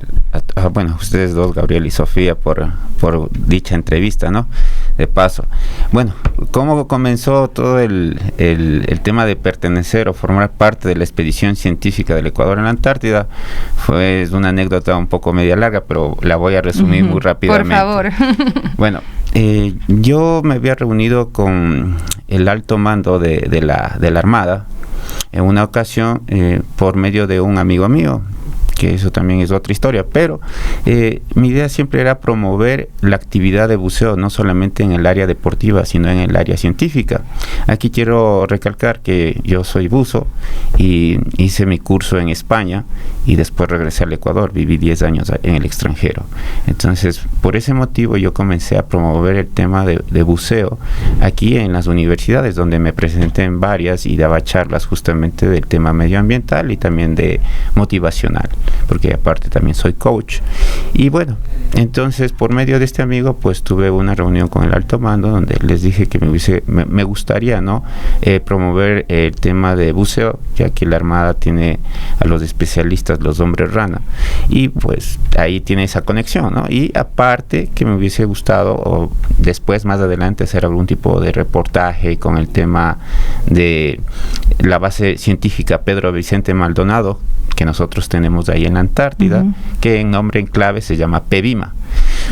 ustedes dos, Gabriel y Sofía, por dicha entrevista, ¿no? De paso. Bueno, ¿cómo comenzó todo el tema de pertenecer o formar parte de la expedición científica del Ecuador en la Antártida? Fue una anécdota un poco media larga, pero la voy a resumir muy rápidamente. Por favor. Bueno, yo me había reunido con el alto mando de la Armada en una ocasión por medio de un amigo mío, que eso también es otra historia, pero mi idea siempre era promover la actividad de buceo, no solamente en el área deportiva, sino en el área científica. Aquí quiero recalcar que yo soy buzo y hice mi curso en España y después regresé al Ecuador, viví 10 años en el extranjero. Entonces, por ese motivo yo comencé a promover el tema de buceo aquí en las universidades, donde me presenté en varias y daba charlas justamente del tema medioambiental y también de motivacional, porque aparte también soy coach. Y bueno, entonces por medio de este amigo pues tuve una reunión con el alto mando donde les dije que me gustaría, ¿no? Promover el tema de buceo, ya que la Armada tiene a los especialistas, los hombres rana, y pues ahí tiene esa conexión, ¿no? Y aparte que me hubiese gustado o después más adelante hacer algún tipo de reportaje con el tema de la base científica Pedro Vicente Maldonado que nosotros tenemos ahí en la Antártida, que en nombre en clave se llama PEVIMA.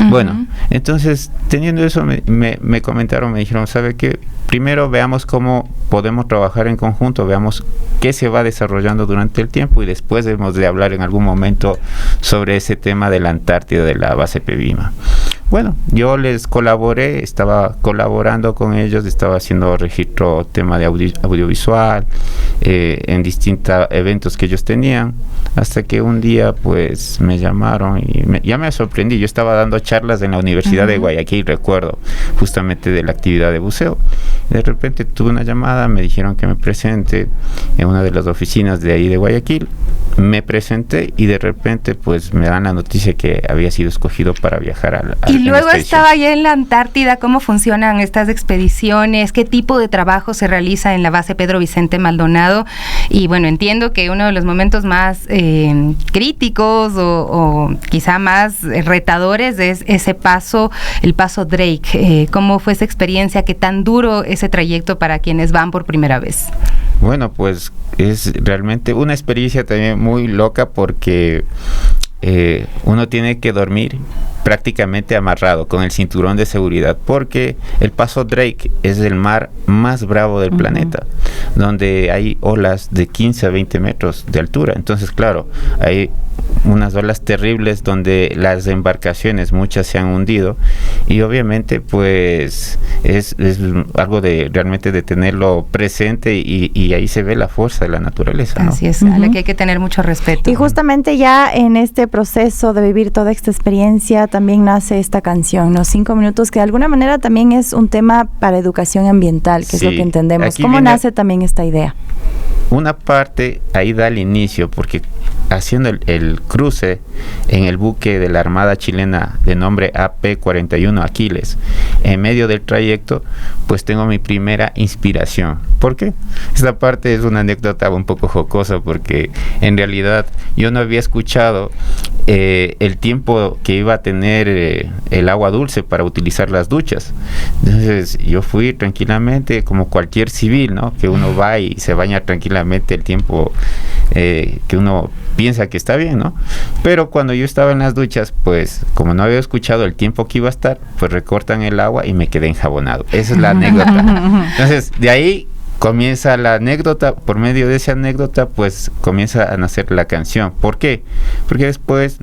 Bueno, entonces teniendo eso me comentaron, me dijeron, ¿sabe qué? Primero veamos cómo podemos trabajar en conjunto, veamos qué se va desarrollando durante el tiempo y después debemos de hablar en algún momento sobre ese tema de la Antártida, de la base PEVIMA. Bueno, yo les colaboré, estaba colaborando con ellos, estaba haciendo registro, tema de audiovisual, en distintos eventos que ellos tenían, hasta que un día pues me llamaron y ya me sorprendí. Yo estaba dando charlas en la Universidad de Guayaquil, recuerdo, justamente de la actividad de buceo. De repente tuve una llamada, me dijeron que me presente en una de las oficinas de ahí de Guayaquil. Me presenté y de repente pues me dan la noticia que había sido escogido para viajar a y luego estaba allá en la Antártida. ¿Cómo funcionan estas expediciones? ¿Qué tipo de trabajo se realiza en la base Pedro Vicente Maldonado? Y bueno, entiendo que uno de los momentos más críticos o quizá más retadores es ese paso, el paso Drake. ¿Cómo fue esa experiencia? ¿Qué tan duro ese trayecto para quienes van por primera vez? Bueno, pues es realmente una experiencia también muy loca porque uno tiene que dormir prácticamente amarrado con el cinturón de seguridad, porque el paso Drake es el mar más bravo del planeta, donde hay olas de 15 a 20 metros de altura. Entonces, claro, hay unas olas terribles donde las embarcaciones, muchas se han hundido, y obviamente pues es algo de realmente de tenerlo presente, y ahí se ve la fuerza de la naturaleza, ¿no? Así es, a la que hay que tener mucho respeto. Y justamente ya en este proceso de vivir toda esta experiencia también nace esta canción, ¿no? 5 minutos, que de alguna manera también es un tema para educación ambiental, que sí, es lo que entendemos. ¿Cómo nace también esta idea? Una parte ahí da el inicio, porque haciendo el cruce en el buque de la Armada chilena de nombre AP-41 Aquiles, en medio del trayecto, pues tengo mi primera inspiración. ¿Por qué? Esta parte es una anécdota un poco jocosa, porque en realidad yo no había escuchado el tiempo que iba a tener el agua dulce para utilizar las duchas. Entonces yo fui tranquilamente, como cualquier civil, ¿no? Que uno va y se baña tranquilamente el tiempo que uno piensa que está bien, ¿no? Pero cuando yo estaba en las duchas, pues como no había escuchado el tiempo que iba a estar, pues recortan el agua y me quedé enjabonado. Esa es la anécdota. Entonces, de ahí comienza la anécdota. Por medio de esa anécdota, pues comienza a nacer la canción. ¿Por qué? Porque después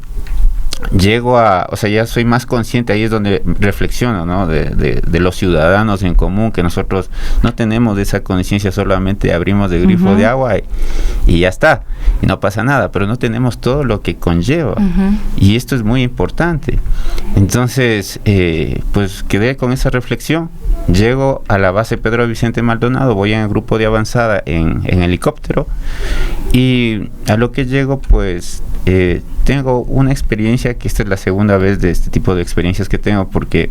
llego ya soy más consciente, ahí es donde reflexiono, ¿no? De los ciudadanos en común, que nosotros no tenemos esa conciencia, solamente abrimos el grifo de agua y ya está, y no pasa nada, pero no tenemos todo lo que conlleva, y esto es muy importante. Entonces, pues quedé con esa reflexión. Llego a la base Pedro Vicente Maldonado, voy en el grupo de avanzada en helicóptero, y a lo que llego, pues tengo una experiencia, que esta es la segunda vez de este tipo de experiencias que tengo, porque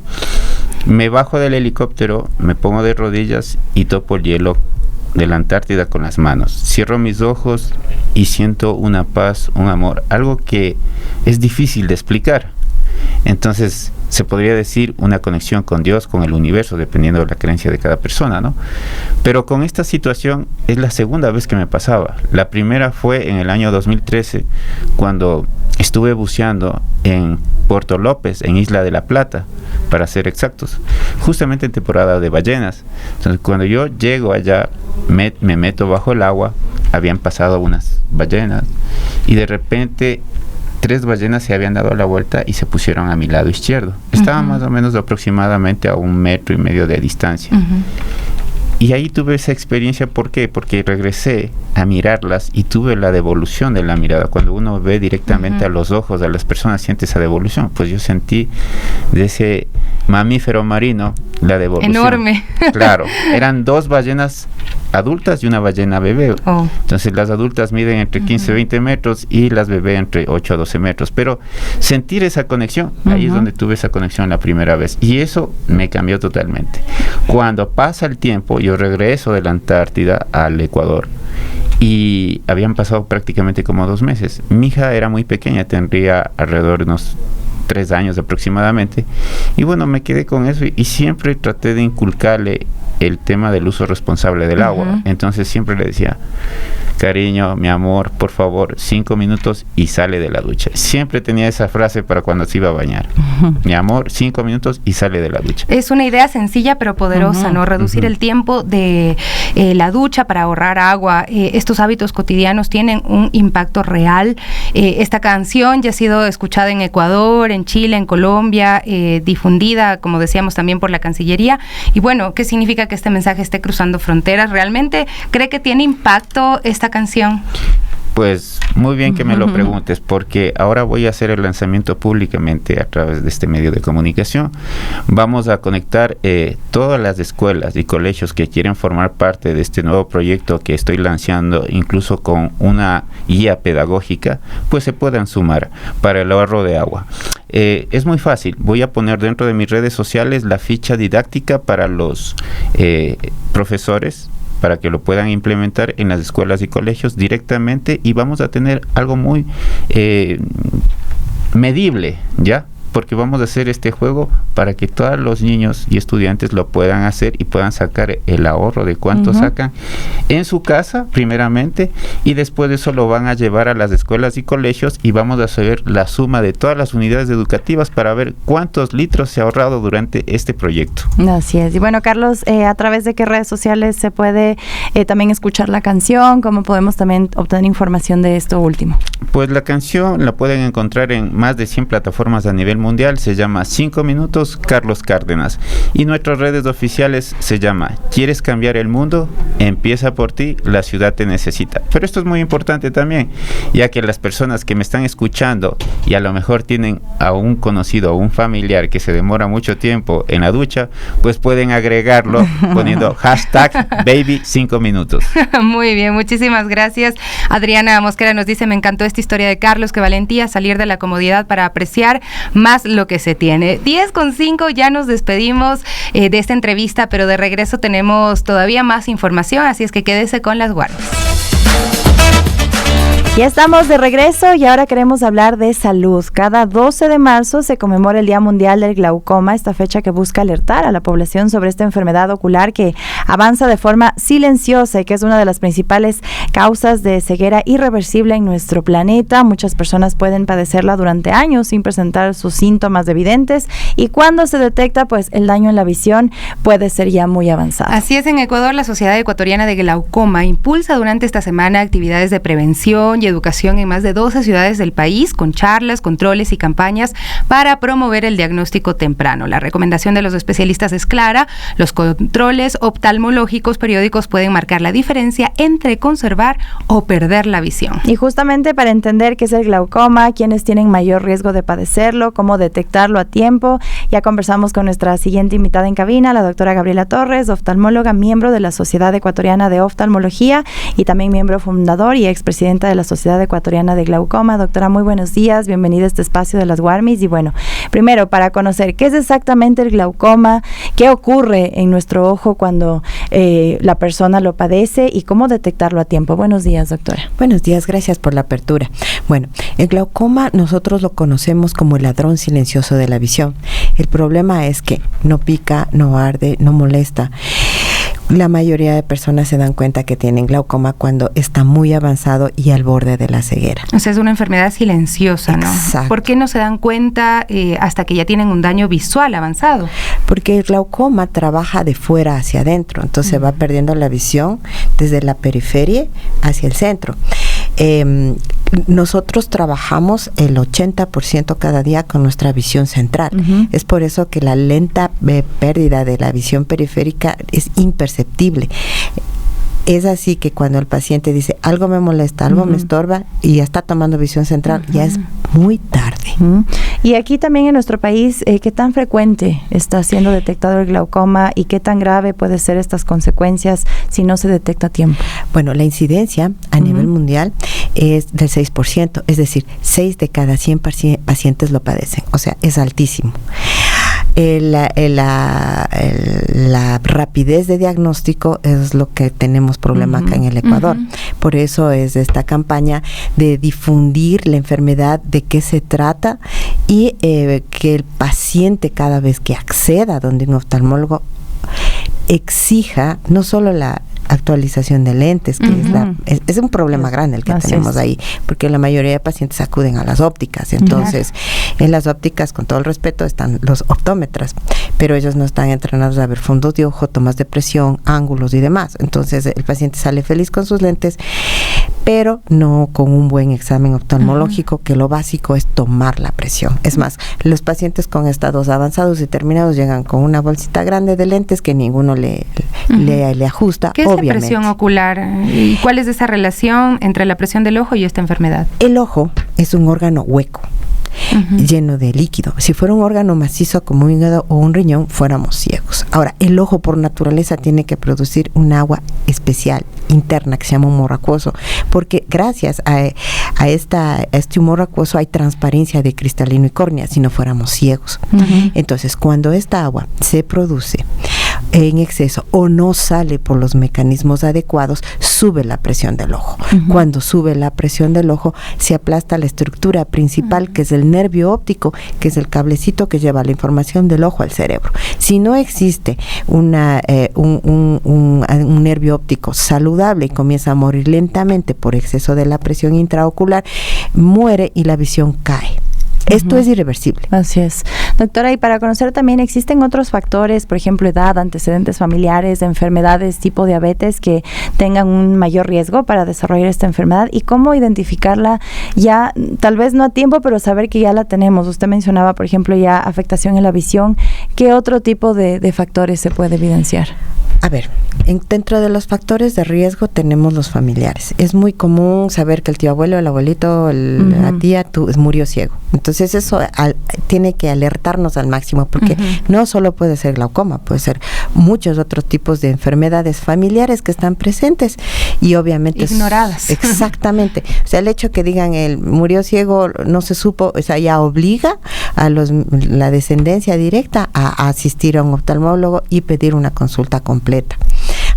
me bajo del helicóptero, me pongo de rodillas y topo el hielo de la Antártida con las manos. Cierro mis ojos y siento una paz, un amor, algo que es difícil de explicar. Entonces, se podría decir una conexión con Dios, con el universo, dependiendo de la creencia de cada persona, ¿no? Pero con esta situación es la segunda vez que me pasaba. La primera fue en el año 2013, cuando estuve buceando en Puerto López, en Isla de la Plata, para ser exactos, justamente en temporada de ballenas. Entonces, cuando yo llego allá, me meto bajo el agua, habían pasado unas ballenas, y de repente 3 ballenas se habían dado la vuelta y se pusieron a mi lado izquierdo. Estaban más o menos aproximadamente a 1,5 metros de distancia. Y ahí tuve esa experiencia. ¿Por qué? Porque regresé a mirarlas y tuve la devolución de la mirada. Cuando uno ve directamente a los ojos de las personas, siente esa devolución. Pues yo sentí de ese mamífero marino la devolución. Enorme. Claro, eran 2 ballenas adultas y una ballena bebé. Entonces las adultas miden entre 15 y 20 metros y las bebés entre 8 a 12 metros. Pero sentir esa conexión, ahí es donde tuve esa conexión la primera vez. Y eso me cambió totalmente. Cuando pasa el tiempo, yo regreso de la Antártida al Ecuador. Y habían pasado prácticamente como 2 meses. Mi hija era muy pequeña, tendría alrededor de unos 3 años aproximadamente. Y bueno, me quedé con eso y siempre traté de inculcarle el tema del uso responsable del agua. Entonces siempre le decía: cariño, mi amor, por favor, 5 minutos y sale de la ducha. Siempre tenía esa frase para cuando se iba a bañar. Mi amor, 5 minutos y sale de la ducha. Es una idea sencilla pero poderosa, ¿no? Reducir el tiempo de la ducha para ahorrar agua. Estos hábitos cotidianos tienen un impacto real. Esta canción ya ha sido escuchada en Ecuador, en Chile, en Colombia, difundida, como decíamos, también por la Cancillería. Y bueno, ¿qué significa que este mensaje esté cruzando fronteras? ¿Realmente cree que tiene impacto esta canción? Pues muy bien que me lo preguntes, porque ahora voy a hacer el lanzamiento públicamente a través de este medio de comunicación. Vamos a conectar todas las escuelas y colegios que quieren formar parte de este nuevo proyecto que estoy lanzando, incluso con una guía pedagógica, pues se puedan sumar para el ahorro de agua. Es muy fácil, voy a poner dentro de mis redes sociales la ficha didáctica para los profesores, para que lo puedan implementar en las escuelas y colegios directamente, y vamos a tener algo muy medible, ¿ya? Porque vamos a hacer este juego para que todos los niños y estudiantes lo puedan hacer y puedan sacar el ahorro de cuánto sacan en su casa, primeramente, y después de eso lo van a llevar a las escuelas y colegios, y vamos a hacer la suma de todas las unidades educativas para ver cuántos litros se ha ahorrado durante este proyecto. Así es. Y bueno, Carlos, ¿a través de qué redes sociales se puede también escuchar la canción? ¿Cómo podemos también obtener información de esto último? Pues la canción la pueden encontrar en más de 100 plataformas a nivel mundial. Se llama 5 minutos Carlos Cárdenas, y nuestras redes oficiales se llama ¿Quieres cambiar el mundo? Empieza por ti, la ciudad te necesita. Pero esto es muy importante también, ya que las personas que me están escuchando y a lo mejor tienen a un conocido o un familiar que se demora mucho tiempo en la ducha, pues pueden agregarlo poniendo hashtag baby 5 minutos. Muy bien, muchísimas gracias. Adriana Mosquera nos dice: me encantó esta historia de Carlos, qué valentía salir de la comodidad para apreciar más lo que se tiene. 10:05, ya nos despedimos de esta entrevista, pero de regreso tenemos todavía más información, así es que quédese con las guardias. Ya estamos de regreso y ahora queremos hablar de salud. Cada 12 de marzo se conmemora el Día Mundial del Glaucoma, esta fecha que busca alertar a la población sobre esta enfermedad ocular que avanza de forma silenciosa y que es una de las principales causas de ceguera irreversible en nuestro planeta. Muchas personas pueden padecerla durante años sin presentar sus síntomas evidentes, y cuando se detecta, pues el daño en la visión puede ser ya muy avanzado. Así es, en Ecuador la Sociedad Ecuatoriana de Glaucoma impulsa durante esta semana actividades de prevención y educación en más de 12 ciudades del país, con charlas, controles y campañas para promover el diagnóstico temprano. La recomendación de los especialistas es clara: los controles oftalmológicos periódicos pueden marcar la diferencia entre conservar o perder la visión. Y justamente para entender qué es el glaucoma, quiénes tienen mayor riesgo de padecerlo, cómo detectarlo a tiempo, ya conversamos con nuestra siguiente invitada en cabina, la doctora Gabriela Torres, oftalmóloga, miembro de la Sociedad Ecuatoriana de Oftalmología y también miembro fundador y expresidenta de la Sociedad Ecuatoriana de Glaucoma. Doctora, muy buenos días, bienvenida a este espacio de las Guarmis. Y bueno, primero, para conocer qué es exactamente el glaucoma, qué ocurre en nuestro ojo cuando la persona lo padece y cómo detectarlo a tiempo. Buenos días, doctora. Buenos días, gracias por la apertura. Bueno, el glaucoma nosotros lo conocemos como el ladrón silencioso de la visión. El problema es que no pica, no arde, no molesta. La mayoría de personas se dan cuenta que tienen glaucoma cuando está muy avanzado y al borde de la ceguera. O sea, es una enfermedad silenciosa, ¿no? Exacto. ¿Por qué no se dan cuenta hasta que ya tienen un daño visual avanzado? Porque el glaucoma trabaja de fuera hacia adentro, entonces va perdiendo la visión desde la periferia hacia el centro. Nosotros trabajamos el 80% cada día con nuestra visión central. Es por eso que la lenta pérdida de la visión periférica es imperceptible. Es así que cuando el paciente dice algo me molesta, algo me estorba y ya está tomando visión central, ya es muy tarde. Y aquí también en nuestro país, ¿qué tan frecuente está siendo detectado el glaucoma y qué tan grave puede ser estas consecuencias si no se detecta a tiempo? Bueno, la incidencia a nivel mundial es del 6%, es decir, 6 de cada 100 pacientes lo padecen, o sea, es altísimo. La rapidez de diagnóstico es lo que tenemos problema acá en el Ecuador. Por eso es esta campaña de difundir la enfermedad, de qué se trata y que el paciente cada vez que acceda donde un oftalmólogo exija no solo la actualización de lentes, que es un problema grande el que tenemos ahí, porque la mayoría de pacientes acuden a las ópticas, entonces en las ópticas, con todo el respeto, están los optómetras, pero ellos no están entrenados a ver fondos de ojo, tomas de presión, ángulos y demás, entonces el paciente sale feliz con sus lentes, pero no con un buen examen oftalmológico, que lo básico es tomar la presión. Es más, los pacientes con estados avanzados y terminados llegan con una bolsita grande de lentes que ninguno le ajusta. ¿Qué es la presión ocular? ¿Y cuál es esa relación entre la presión del ojo y esta enfermedad? El ojo es un órgano hueco, lleno de líquido. Si fuera un órgano macizo como un hígado o un riñón, fuéramos ciegos. Ahora, el ojo por naturaleza tiene que producir un agua especial interna que se llama humor acuoso, porque gracias a este humor acuoso hay transparencia de cristalino y córnea, si no fuéramos ciegos. Entonces, cuando esta agua se produce en exceso o no sale por los mecanismos adecuados, sube la presión del ojo. Cuando sube la presión del ojo, se aplasta la estructura principal, que es el nervio óptico, que es el cablecito que lleva la información del ojo al cerebro. Si no existe un nervio óptico saludable y comienza a morir lentamente por exceso de la presión intraocular, muere y la visión cae. Esto es irreversible. Así es. Doctora, y para conocer también, ¿existen otros factores, por ejemplo, edad, antecedentes familiares, enfermedades tipo diabetes que tengan un mayor riesgo para desarrollar esta enfermedad? ¿Y cómo identificarla ya, tal vez no a tiempo, pero saber que ya la tenemos? Usted mencionaba, por ejemplo, ya afectación en la visión. ¿Qué otro tipo de factores se puede evidenciar? A ver, dentro de los factores de riesgo tenemos los familiares. Es muy común saber que el tío abuelo, el abuelito, la tía murió ciego. Entonces eso tiene que alertarnos al máximo, porque no solo puede ser glaucoma, puede ser muchos otros tipos de enfermedades familiares que están presentes y obviamente ignoradas. Exactamente. O sea, el hecho que digan él murió ciego, no se supo, o sea, ya obliga a la descendencia directa a asistir a un oftalmólogo y pedir una consulta completa.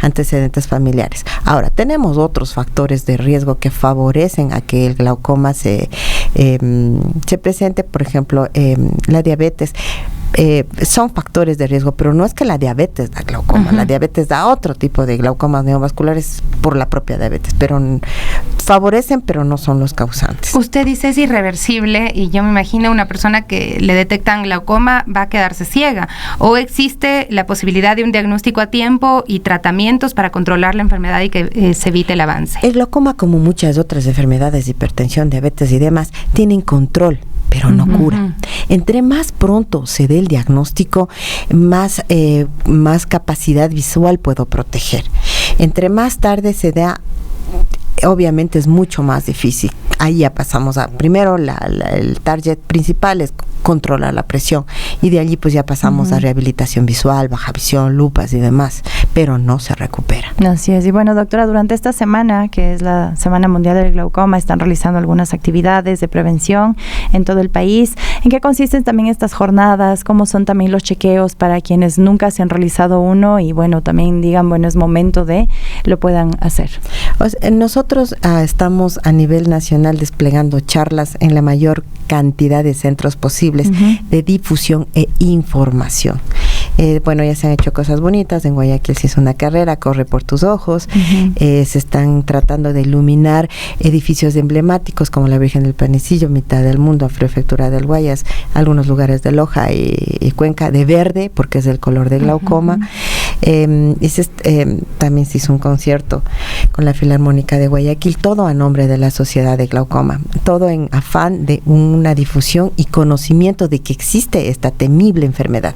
Antecedentes familiares. Ahora, tenemos otros factores de riesgo que favorecen a que el glaucoma se presente, por ejemplo, la diabetes. Son factores de riesgo, pero no es que la diabetes da glaucoma, la diabetes da otro tipo de glaucomas neovasculares por la propia diabetes, pero favorecen, pero no son los causantes. Usted dice es irreversible y yo me imagino una persona que le detectan glaucoma va a quedarse ciega, o existe la posibilidad de un diagnóstico a tiempo y tratamientos para controlar la enfermedad y que se evite el avance. El glaucoma, como muchas otras enfermedades, hipertensión, diabetes y demás, tienen control, pero no cura. Entre más pronto se dé el diagnóstico, más capacidad visual puedo proteger. Entre más tarde se da, obviamente es mucho más difícil. Ahí ya pasamos primero el target principal es controlar la presión y de allí pues ya pasamos a rehabilitación visual, baja visión, lupas y demás, pero no se recupera. Así es. Y bueno, doctora, durante esta semana, que es la Semana Mundial del Glaucoma, están realizando algunas actividades de prevención en todo el país. ¿En qué consisten también estas jornadas? ¿Cómo son también los chequeos para quienes nunca se han realizado uno? Y bueno, también digan, bueno, es momento de lo puedan hacer. Nosotros estamos a nivel nacional desplegando charlas en la mayor cantidad de centros posibles de difusión e información. Bueno, ya se han hecho cosas bonitas. En Guayaquil se hizo una carrera, Corre por tus ojos. Se están tratando de iluminar edificios emblemáticos como la Virgen del Panecillo, mitad del mundo, Prefectura del Guayas, algunos lugares de Loja y Cuenca de verde, porque es el color de glaucoma. También se hizo un concierto con la Filarmónica de Guayaquil, todo a nombre de la Sociedad de Glaucoma, todo en afán de una difusión y conocimiento de que existe esta temible enfermedad.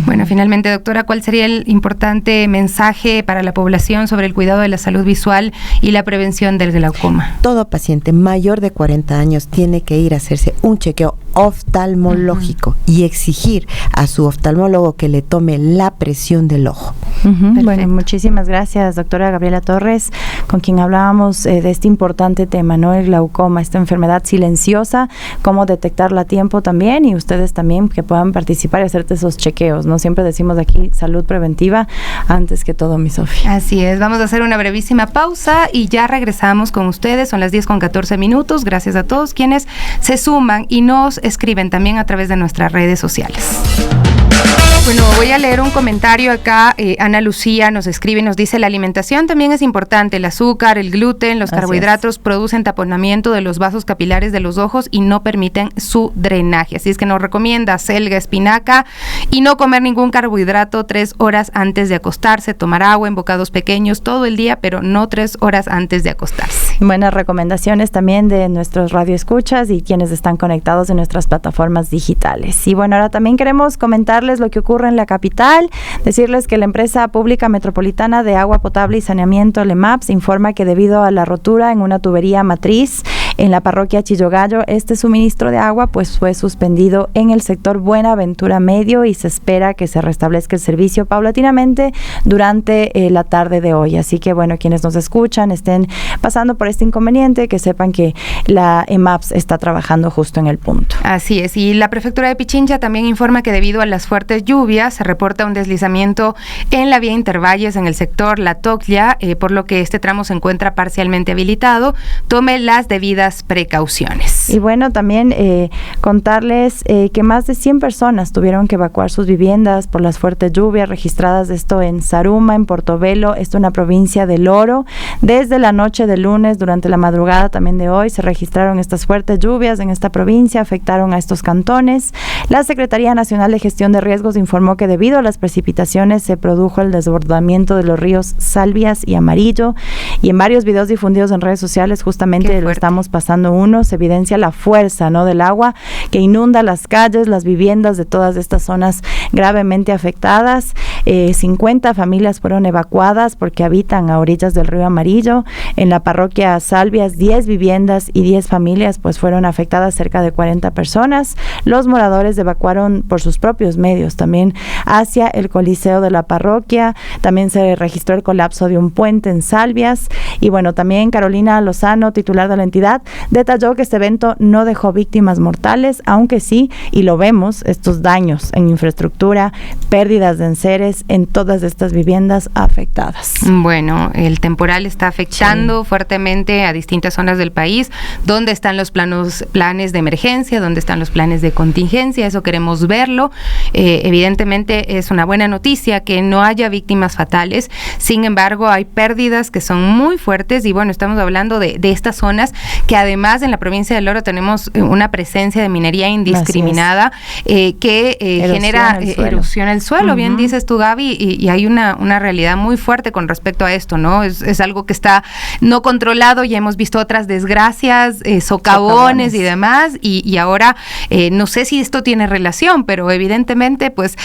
Bueno, finalmente, doctora, ¿cuál sería el importante mensaje para la población sobre el cuidado de la salud visual y la prevención del glaucoma? Todo paciente mayor de 40 años tiene que ir a hacerse un chequeo oftalmológico y exigir a su oftalmólogo que le tome la presión del ojo. Bueno, muchísimas gracias, doctora Gabriela Torres, con quien hablábamos de este importante tema, ¿no? El glaucoma, esta enfermedad silenciosa, cómo detectarla a tiempo también, y ustedes también que puedan participar y hacerte esos chequeos, ¿no? Siempre decimos aquí salud preventiva antes que todo, mi Sofía. Así es, vamos a hacer una brevísima pausa y ya regresamos con ustedes. Son las 10:14. Gracias a todos quienes se suman y nos escriben también a través de nuestras redes sociales. Bueno, voy a leer un comentario acá. Ana Lucía nos escribe y nos dice: la alimentación también es importante. El azúcar, el gluten, los carbohidratos producen taponamiento de los vasos capilares de los ojos y no permiten su drenaje. Así es que nos recomienda selga, espinaca y no comer ningún carbohidrato 3 horas antes de acostarse, tomar agua en bocados pequeños todo el día, pero no 3 horas antes de acostarse. Buenas recomendaciones también de nuestros radioescuchas y quienes están conectados en nuestras plataformas digitales. Y bueno, ahora también queremos comentarles lo que ocurre en la capital, decirles que la empresa pública metropolitana de agua potable y saneamiento, LEMAPS, informa que debido a la rotura en una tubería matriz en la parroquia Chillogallo, este suministro de agua pues fue suspendido en el sector Buenaventura Medio y se espera que se restablezca el servicio paulatinamente durante la tarde de hoy. Así que bueno, quienes nos escuchan estén pasando por este inconveniente, que sepan que la EMAPS está trabajando justo en el punto. Así es, y la prefectura de Pichincha también informa que debido a las fuertes lluvias se reporta un deslizamiento en la vía Intervalles en el sector La Toclia, por lo que este tramo se encuentra parcialmente habilitado. Tome las debidas precauciones. Y bueno, también contarles que más de 100 personas tuvieron que evacuar sus viviendas por las fuertes lluvias registradas, esto en Zaruma, en Portobelo, esto en la provincia del Oro. Desde la noche del lunes, durante la madrugada también de hoy, se registraron estas fuertes lluvias en esta provincia, afectaron a estos cantones. La Secretaría Nacional de Gestión de Riesgos informó que debido a las precipitaciones se produjo el desbordamiento de los ríos Salvias y Amarillo, y en varios videos difundidos en redes sociales justamente lo estamos pasando uno, se evidencia la fuerza, ¿no?, del agua que inunda las calles, las viviendas de todas estas zonas gravemente afectadas. 50 familias fueron evacuadas porque habitan a orillas del río Amarillo. En la parroquia Salvias, 10 viviendas y 10 familias pues fueron afectadas, cerca de 40 personas. Los moradores evacuaron por sus propios medios también hacia el coliseo de la parroquia. También se registró el colapso de un puente en Salvias. Y bueno, también Carolina Lozano, titular de la entidad, detalló que este evento no dejó víctimas mortales, aunque sí, y lo vemos, estos daños en infraestructura, pérdidas de enseres en todas estas viviendas afectadas. Bueno, el temporal está afectando fuertemente a distintas zonas del país. ¿Dónde están los planes de emergencia? ¿Dónde están los planes de contingencia? Eso queremos verlo. Evidentemente es una buena noticia que no haya víctimas fatales. Sin embargo, hay pérdidas que son muy fuertes y bueno, estamos hablando de estas zonas que además en la provincia del Oro tenemos una presencia de minería indiscriminada que genera erosión del suelo. Bien dices tú, Gaby, y hay una realidad muy fuerte con respecto a esto, ¿no? Es algo que está no controlado, ya hemos visto otras desgracias, socavones y demás, y ahora no sé si esto tiene relación, pero evidentemente pues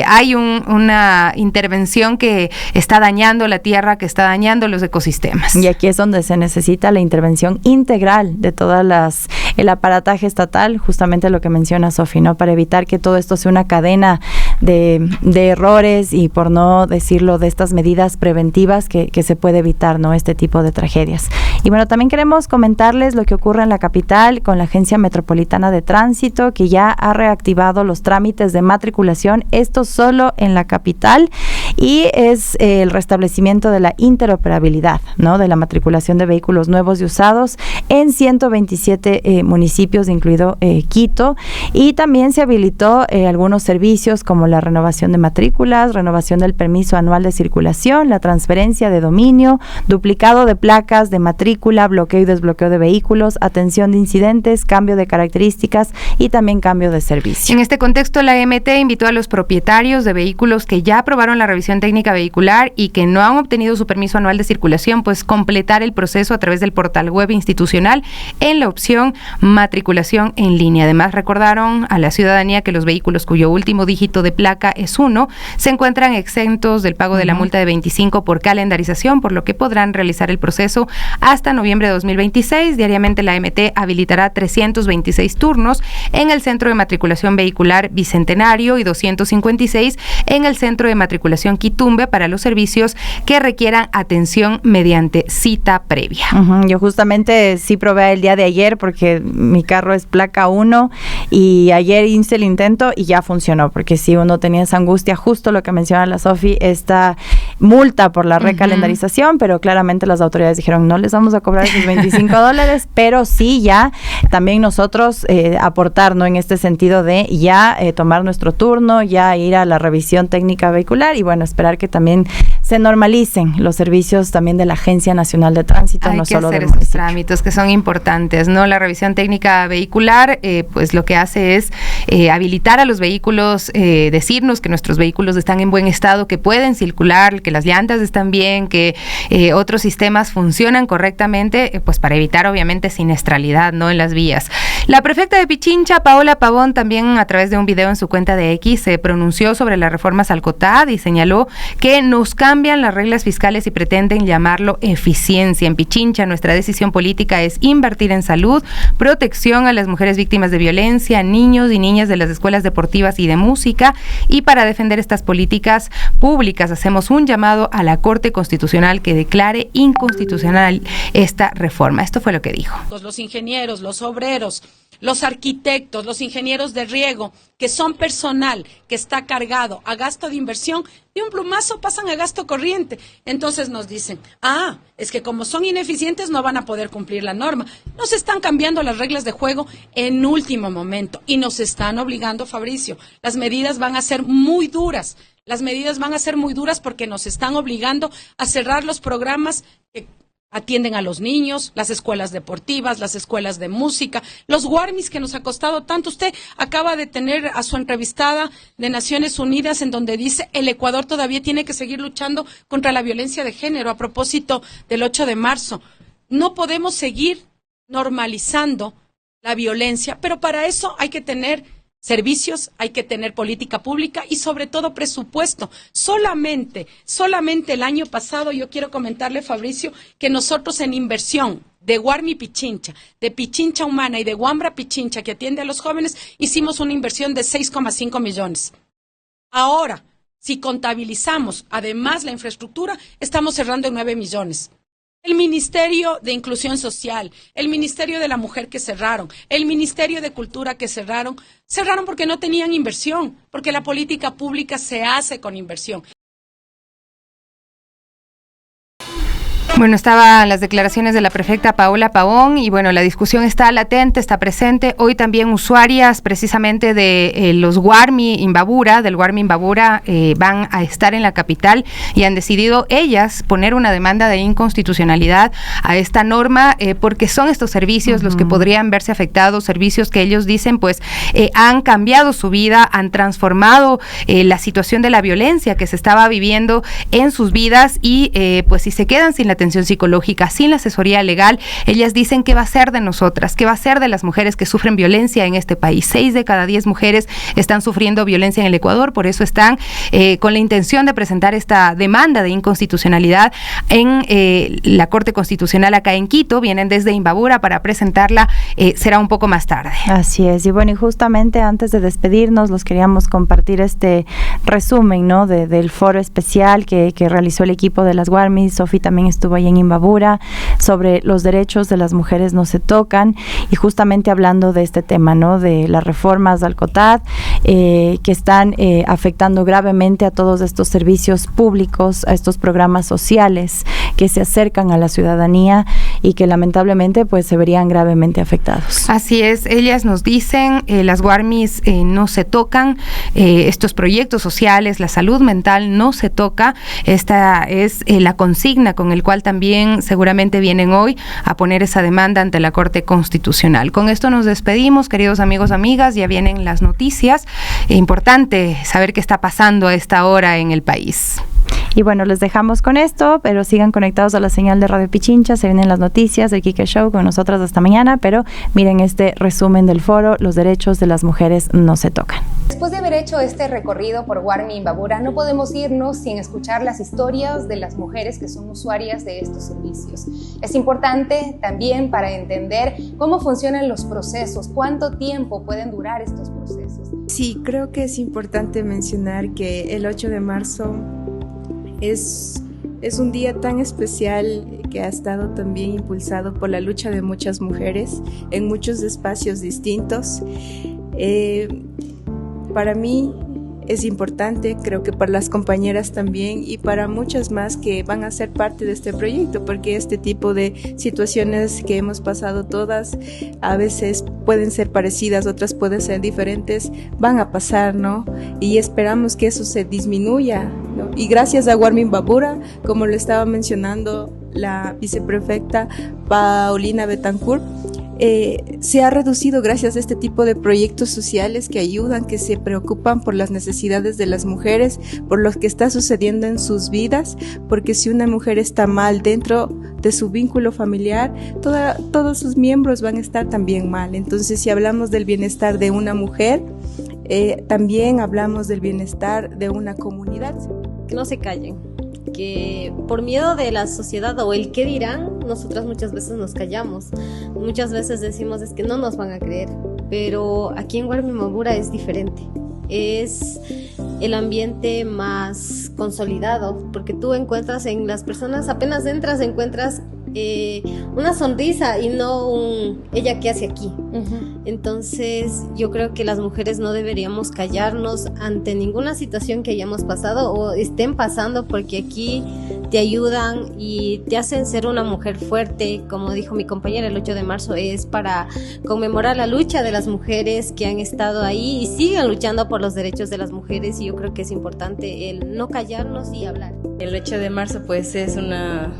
hay una intervención que está dañando la tierra, que está dañando los ecosistemas. Y aquí es donde se necesita la intervención integral de todas el aparataje estatal, justamente lo que menciona Sofi, ¿no?, para evitar que todo esto sea una cadena de errores y, por no decirlo, de estas medidas preventivas que se puede evitar, ¿no?, este tipo de tragedias. Y bueno, también queremos comentarles lo que ocurre en la capital con la Agencia Metropolitana de Tránsito, que ya ha reactivado los trámites de matriculación, esto solo en la capital, y es el restablecimiento de la interoperabilidad, ¿no?, de la matriculación de vehículos nuevos y usados en 127 municipios, incluido Quito, y también se habilitó algunos servicios como la renovación de matrículas, renovación del permiso anual de circulación, la transferencia de dominio, duplicado de placas de matrícula, bloqueo y desbloqueo de vehículos, atención de incidentes, cambio de características y también cambio de servicio. En este contexto, la MT invitó a los propietarios de vehículos que ya aprobaron la revisión técnica vehicular y que no han obtenido su permiso anual de circulación, pues completar el proceso a través del portal web institucional en la opción matriculación en línea. Además, recordaron a la ciudadanía que los vehículos cuyo último dígito de placa es 1 se encuentran exentos del pago de la multa de 25 por calendarización, por lo que podrán realizar el proceso hasta noviembre de 2026. Diariamente la MT habilitará 326 turnos en el Centro de Matriculación Vehicular Bicentenario y 256 en el Centro de Matriculación Quitumbe para los servicios que requieran atención mediante cita previa. Yo justamente sí probé el día de ayer porque mi carro es placa 1 y ayer hice el intento y ya funcionó, porque si uno tenía esa angustia, justo lo que menciona la Sofi, esta multa por la recalendarización, pero claramente las autoridades dijeron no les vamos a cobrar esos $25, pero sí ya también nosotros aportar, ¿no?, en este sentido de ya tomar nuestro turno, ya ir a la revisión técnica vehicular y bueno, esperar que también se normalicen los servicios también de la Agencia Nacional de Tránsito, no solo del municipio. Hay que hacer estos trámites que son importantes, ¿no? La revisión técnica vehicular, pues lo que hace es habilitar a los vehículos, decirnos que nuestros vehículos están en buen estado, que pueden circular, que las llantas están bien, que otros sistemas funcionan correctamente, pues para evitar obviamente siniestralidad, ¿no?, en las vías. La prefecta de Pichincha, Paola Pavón, también a través de un video en su cuenta de X se pronunció sobre las reformas al COTAD y señaló que nos cambian las reglas fiscales y pretenden llamarlo eficiencia. En Pichincha, nuestra decisión política es invertir en salud, protección a las mujeres víctimas de violencia, niños y niñas de las escuelas deportivas y de música, y para defender estas políticas públicas hacemos un llamado a la Corte Constitucional que declare inconstitucional esta reforma. Esto fue lo que dijo. Los ingenieros, los obreros, los arquitectos, los ingenieros de riego, que son personal que está cargado a gasto de inversión, de un plumazo pasan a gasto corriente. Entonces nos dicen, es que como son ineficientes no van a poder cumplir la norma. Nos están cambiando las reglas de juego en último momento y nos están obligando, Fabricio. Las medidas van a ser muy duras. Las medidas van a ser muy duras porque nos están obligando a cerrar los programas que atienden a los niños, las escuelas deportivas, las escuelas de música, los Guarmis que nos ha costado tanto. Usted acaba de tener a su entrevistada de Naciones Unidas en donde dice el Ecuador todavía tiene que seguir luchando contra la violencia de género a propósito del 8 de marzo. No podemos seguir normalizando la violencia, pero para eso hay que tener servicios, hay que tener política pública y sobre todo presupuesto. Solamente el año pasado, yo quiero comentarle, Fabricio, que nosotros en inversión de Guarmi Pichincha, de Pichincha Humana y de Guambra Pichincha, que atiende a los jóvenes, hicimos una inversión de 6,5 millones. Ahora, si contabilizamos además la infraestructura, estamos cerrando en 9 millones. El Ministerio de Inclusión Social, el Ministerio de la Mujer que cerraron, el Ministerio de Cultura que cerraron porque no tenían inversión, porque la política pública se hace con inversión. Bueno, estaban las declaraciones de la prefecta Paola Pavón y bueno, la discusión está latente, está presente. Hoy también usuarias precisamente de los Guarmi Imbabura, del Guarmi Imbabura, van a estar en la capital y han decidido ellas poner una demanda de inconstitucionalidad a esta norma porque son estos servicios los que podrían verse afectados, servicios que ellos dicen pues han cambiado su vida, han transformado la situación de la violencia que se estaba viviendo en sus vidas y pues si se quedan sin la atención psicológica, sin la asesoría legal, ellas dicen qué va a ser de nosotras, qué va a ser de las mujeres que sufren violencia en este país. 6 de cada 10 mujeres están sufriendo violencia en el Ecuador, por eso están con la intención de presentar esta demanda de inconstitucionalidad en la Corte Constitucional acá en Quito. Vienen desde Imbabura para presentarla, será un poco más tarde. Así es, y bueno, y justamente antes de despedirnos, los queríamos compartir este resumen, ¿no?, del foro especial que realizó el equipo de las Guarmis. Sofi también estuvo ahí en Imbabura, sobre los derechos de las mujeres no se tocan, y justamente hablando de este tema, ¿no?, de las reformas al COTAD que están afectando gravemente a todos estos servicios públicos, a estos programas sociales que se acercan a la ciudadanía y que lamentablemente pues se verían gravemente afectados. Así es, ellas nos dicen, las Guarmis no se tocan, estos proyectos sociales, la salud mental no se toca. Esta es la consigna con el cual también seguramente vienen hoy a poner esa demanda ante la Corte Constitucional. Con esto nos despedimos, queridos amigos, amigas, ya vienen las noticias. Importante saber qué está pasando a esta hora en el país. Y bueno, les dejamos con esto, pero sigan conectados a la señal de Radio Pichincha, se vienen las noticias del Kike Show con nosotras hasta mañana, pero miren este resumen del foro, los derechos de las mujeres no se tocan. Después de haber hecho este recorrido por Guarmi Imbabura, no podemos irnos sin escuchar las historias de las mujeres que son usuarias de estos servicios. Es importante también para entender cómo funcionan los procesos, cuánto tiempo pueden durar estos procesos. Sí, creo que es importante mencionar que el 8 de marzo es un día tan especial que ha estado también impulsado por la lucha de muchas mujeres en muchos espacios distintos. Para mí es importante, creo que para las compañeras también y para muchas más que van a ser parte de este proyecto, porque este tipo de situaciones que hemos pasado todas, a veces pueden ser parecidas, otras pueden ser diferentes, van a pasar, ¿no? Y esperamos que eso se disminuya, ¿no? y gracias a Warmin Babura, como lo estaba mencionando la viceprefecta Paulina Betancourt, se ha reducido gracias a este tipo de proyectos sociales que ayudan, que se preocupan por las necesidades de las mujeres, por lo que está sucediendo en sus vidas, porque si una mujer está mal dentro de su vínculo familiar, todos sus miembros van a estar también mal. Entonces, si hablamos del bienestar de una mujer, también hablamos del bienestar de una comunidad. Que no se callen, que por miedo de la sociedad o el qué dirán, nosotras muchas veces nos callamos. Muchas veces decimos es que no nos van a creer, pero aquí en Warmin Babura es diferente. Es el ambiente más consolidado, porque tú encuentras en las personas, apenas entras, encuentras una sonrisa y no un ella qué hace aquí. Entonces yo creo que las mujeres no deberíamos callarnos ante ninguna situación que hayamos pasado o estén pasando, porque aquí te ayudan y te hacen ser una mujer fuerte. Como dijo mi compañera, el 8 de marzo es para conmemorar la lucha de las mujeres que han estado ahí y siguen luchando por los derechos de las mujeres, y yo creo que es importante el no callarnos y hablar. El 8 de marzo pues es una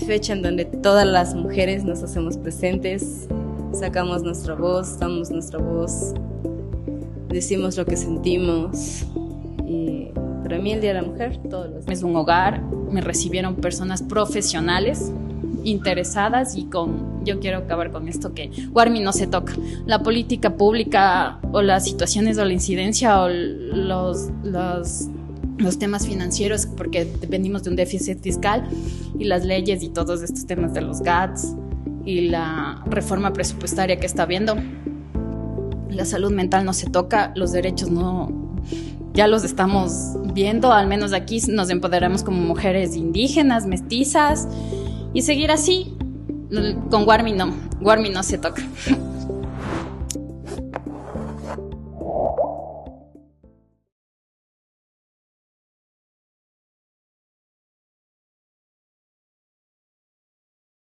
fecha en donde todas las mujeres nos hacemos presentes, sacamos nuestra voz, damos nuestra voz, decimos lo que sentimos. Y para mí el Día de la Mujer, todos los días. Es un hogar, me recibieron personas profesionales, interesadas y yo quiero acabar con esto que Warmin no se toca. La política pública o las situaciones o la incidencia o los temas financieros, porque venimos de un déficit fiscal, y las leyes y todos estos temas de los GATS y la reforma presupuestaria que está habiendo. La salud mental no se toca, los derechos no, ya los estamos viendo, al menos aquí nos empoderamos como mujeres indígenas, mestizas, y seguir así. Con Warmin no se toca.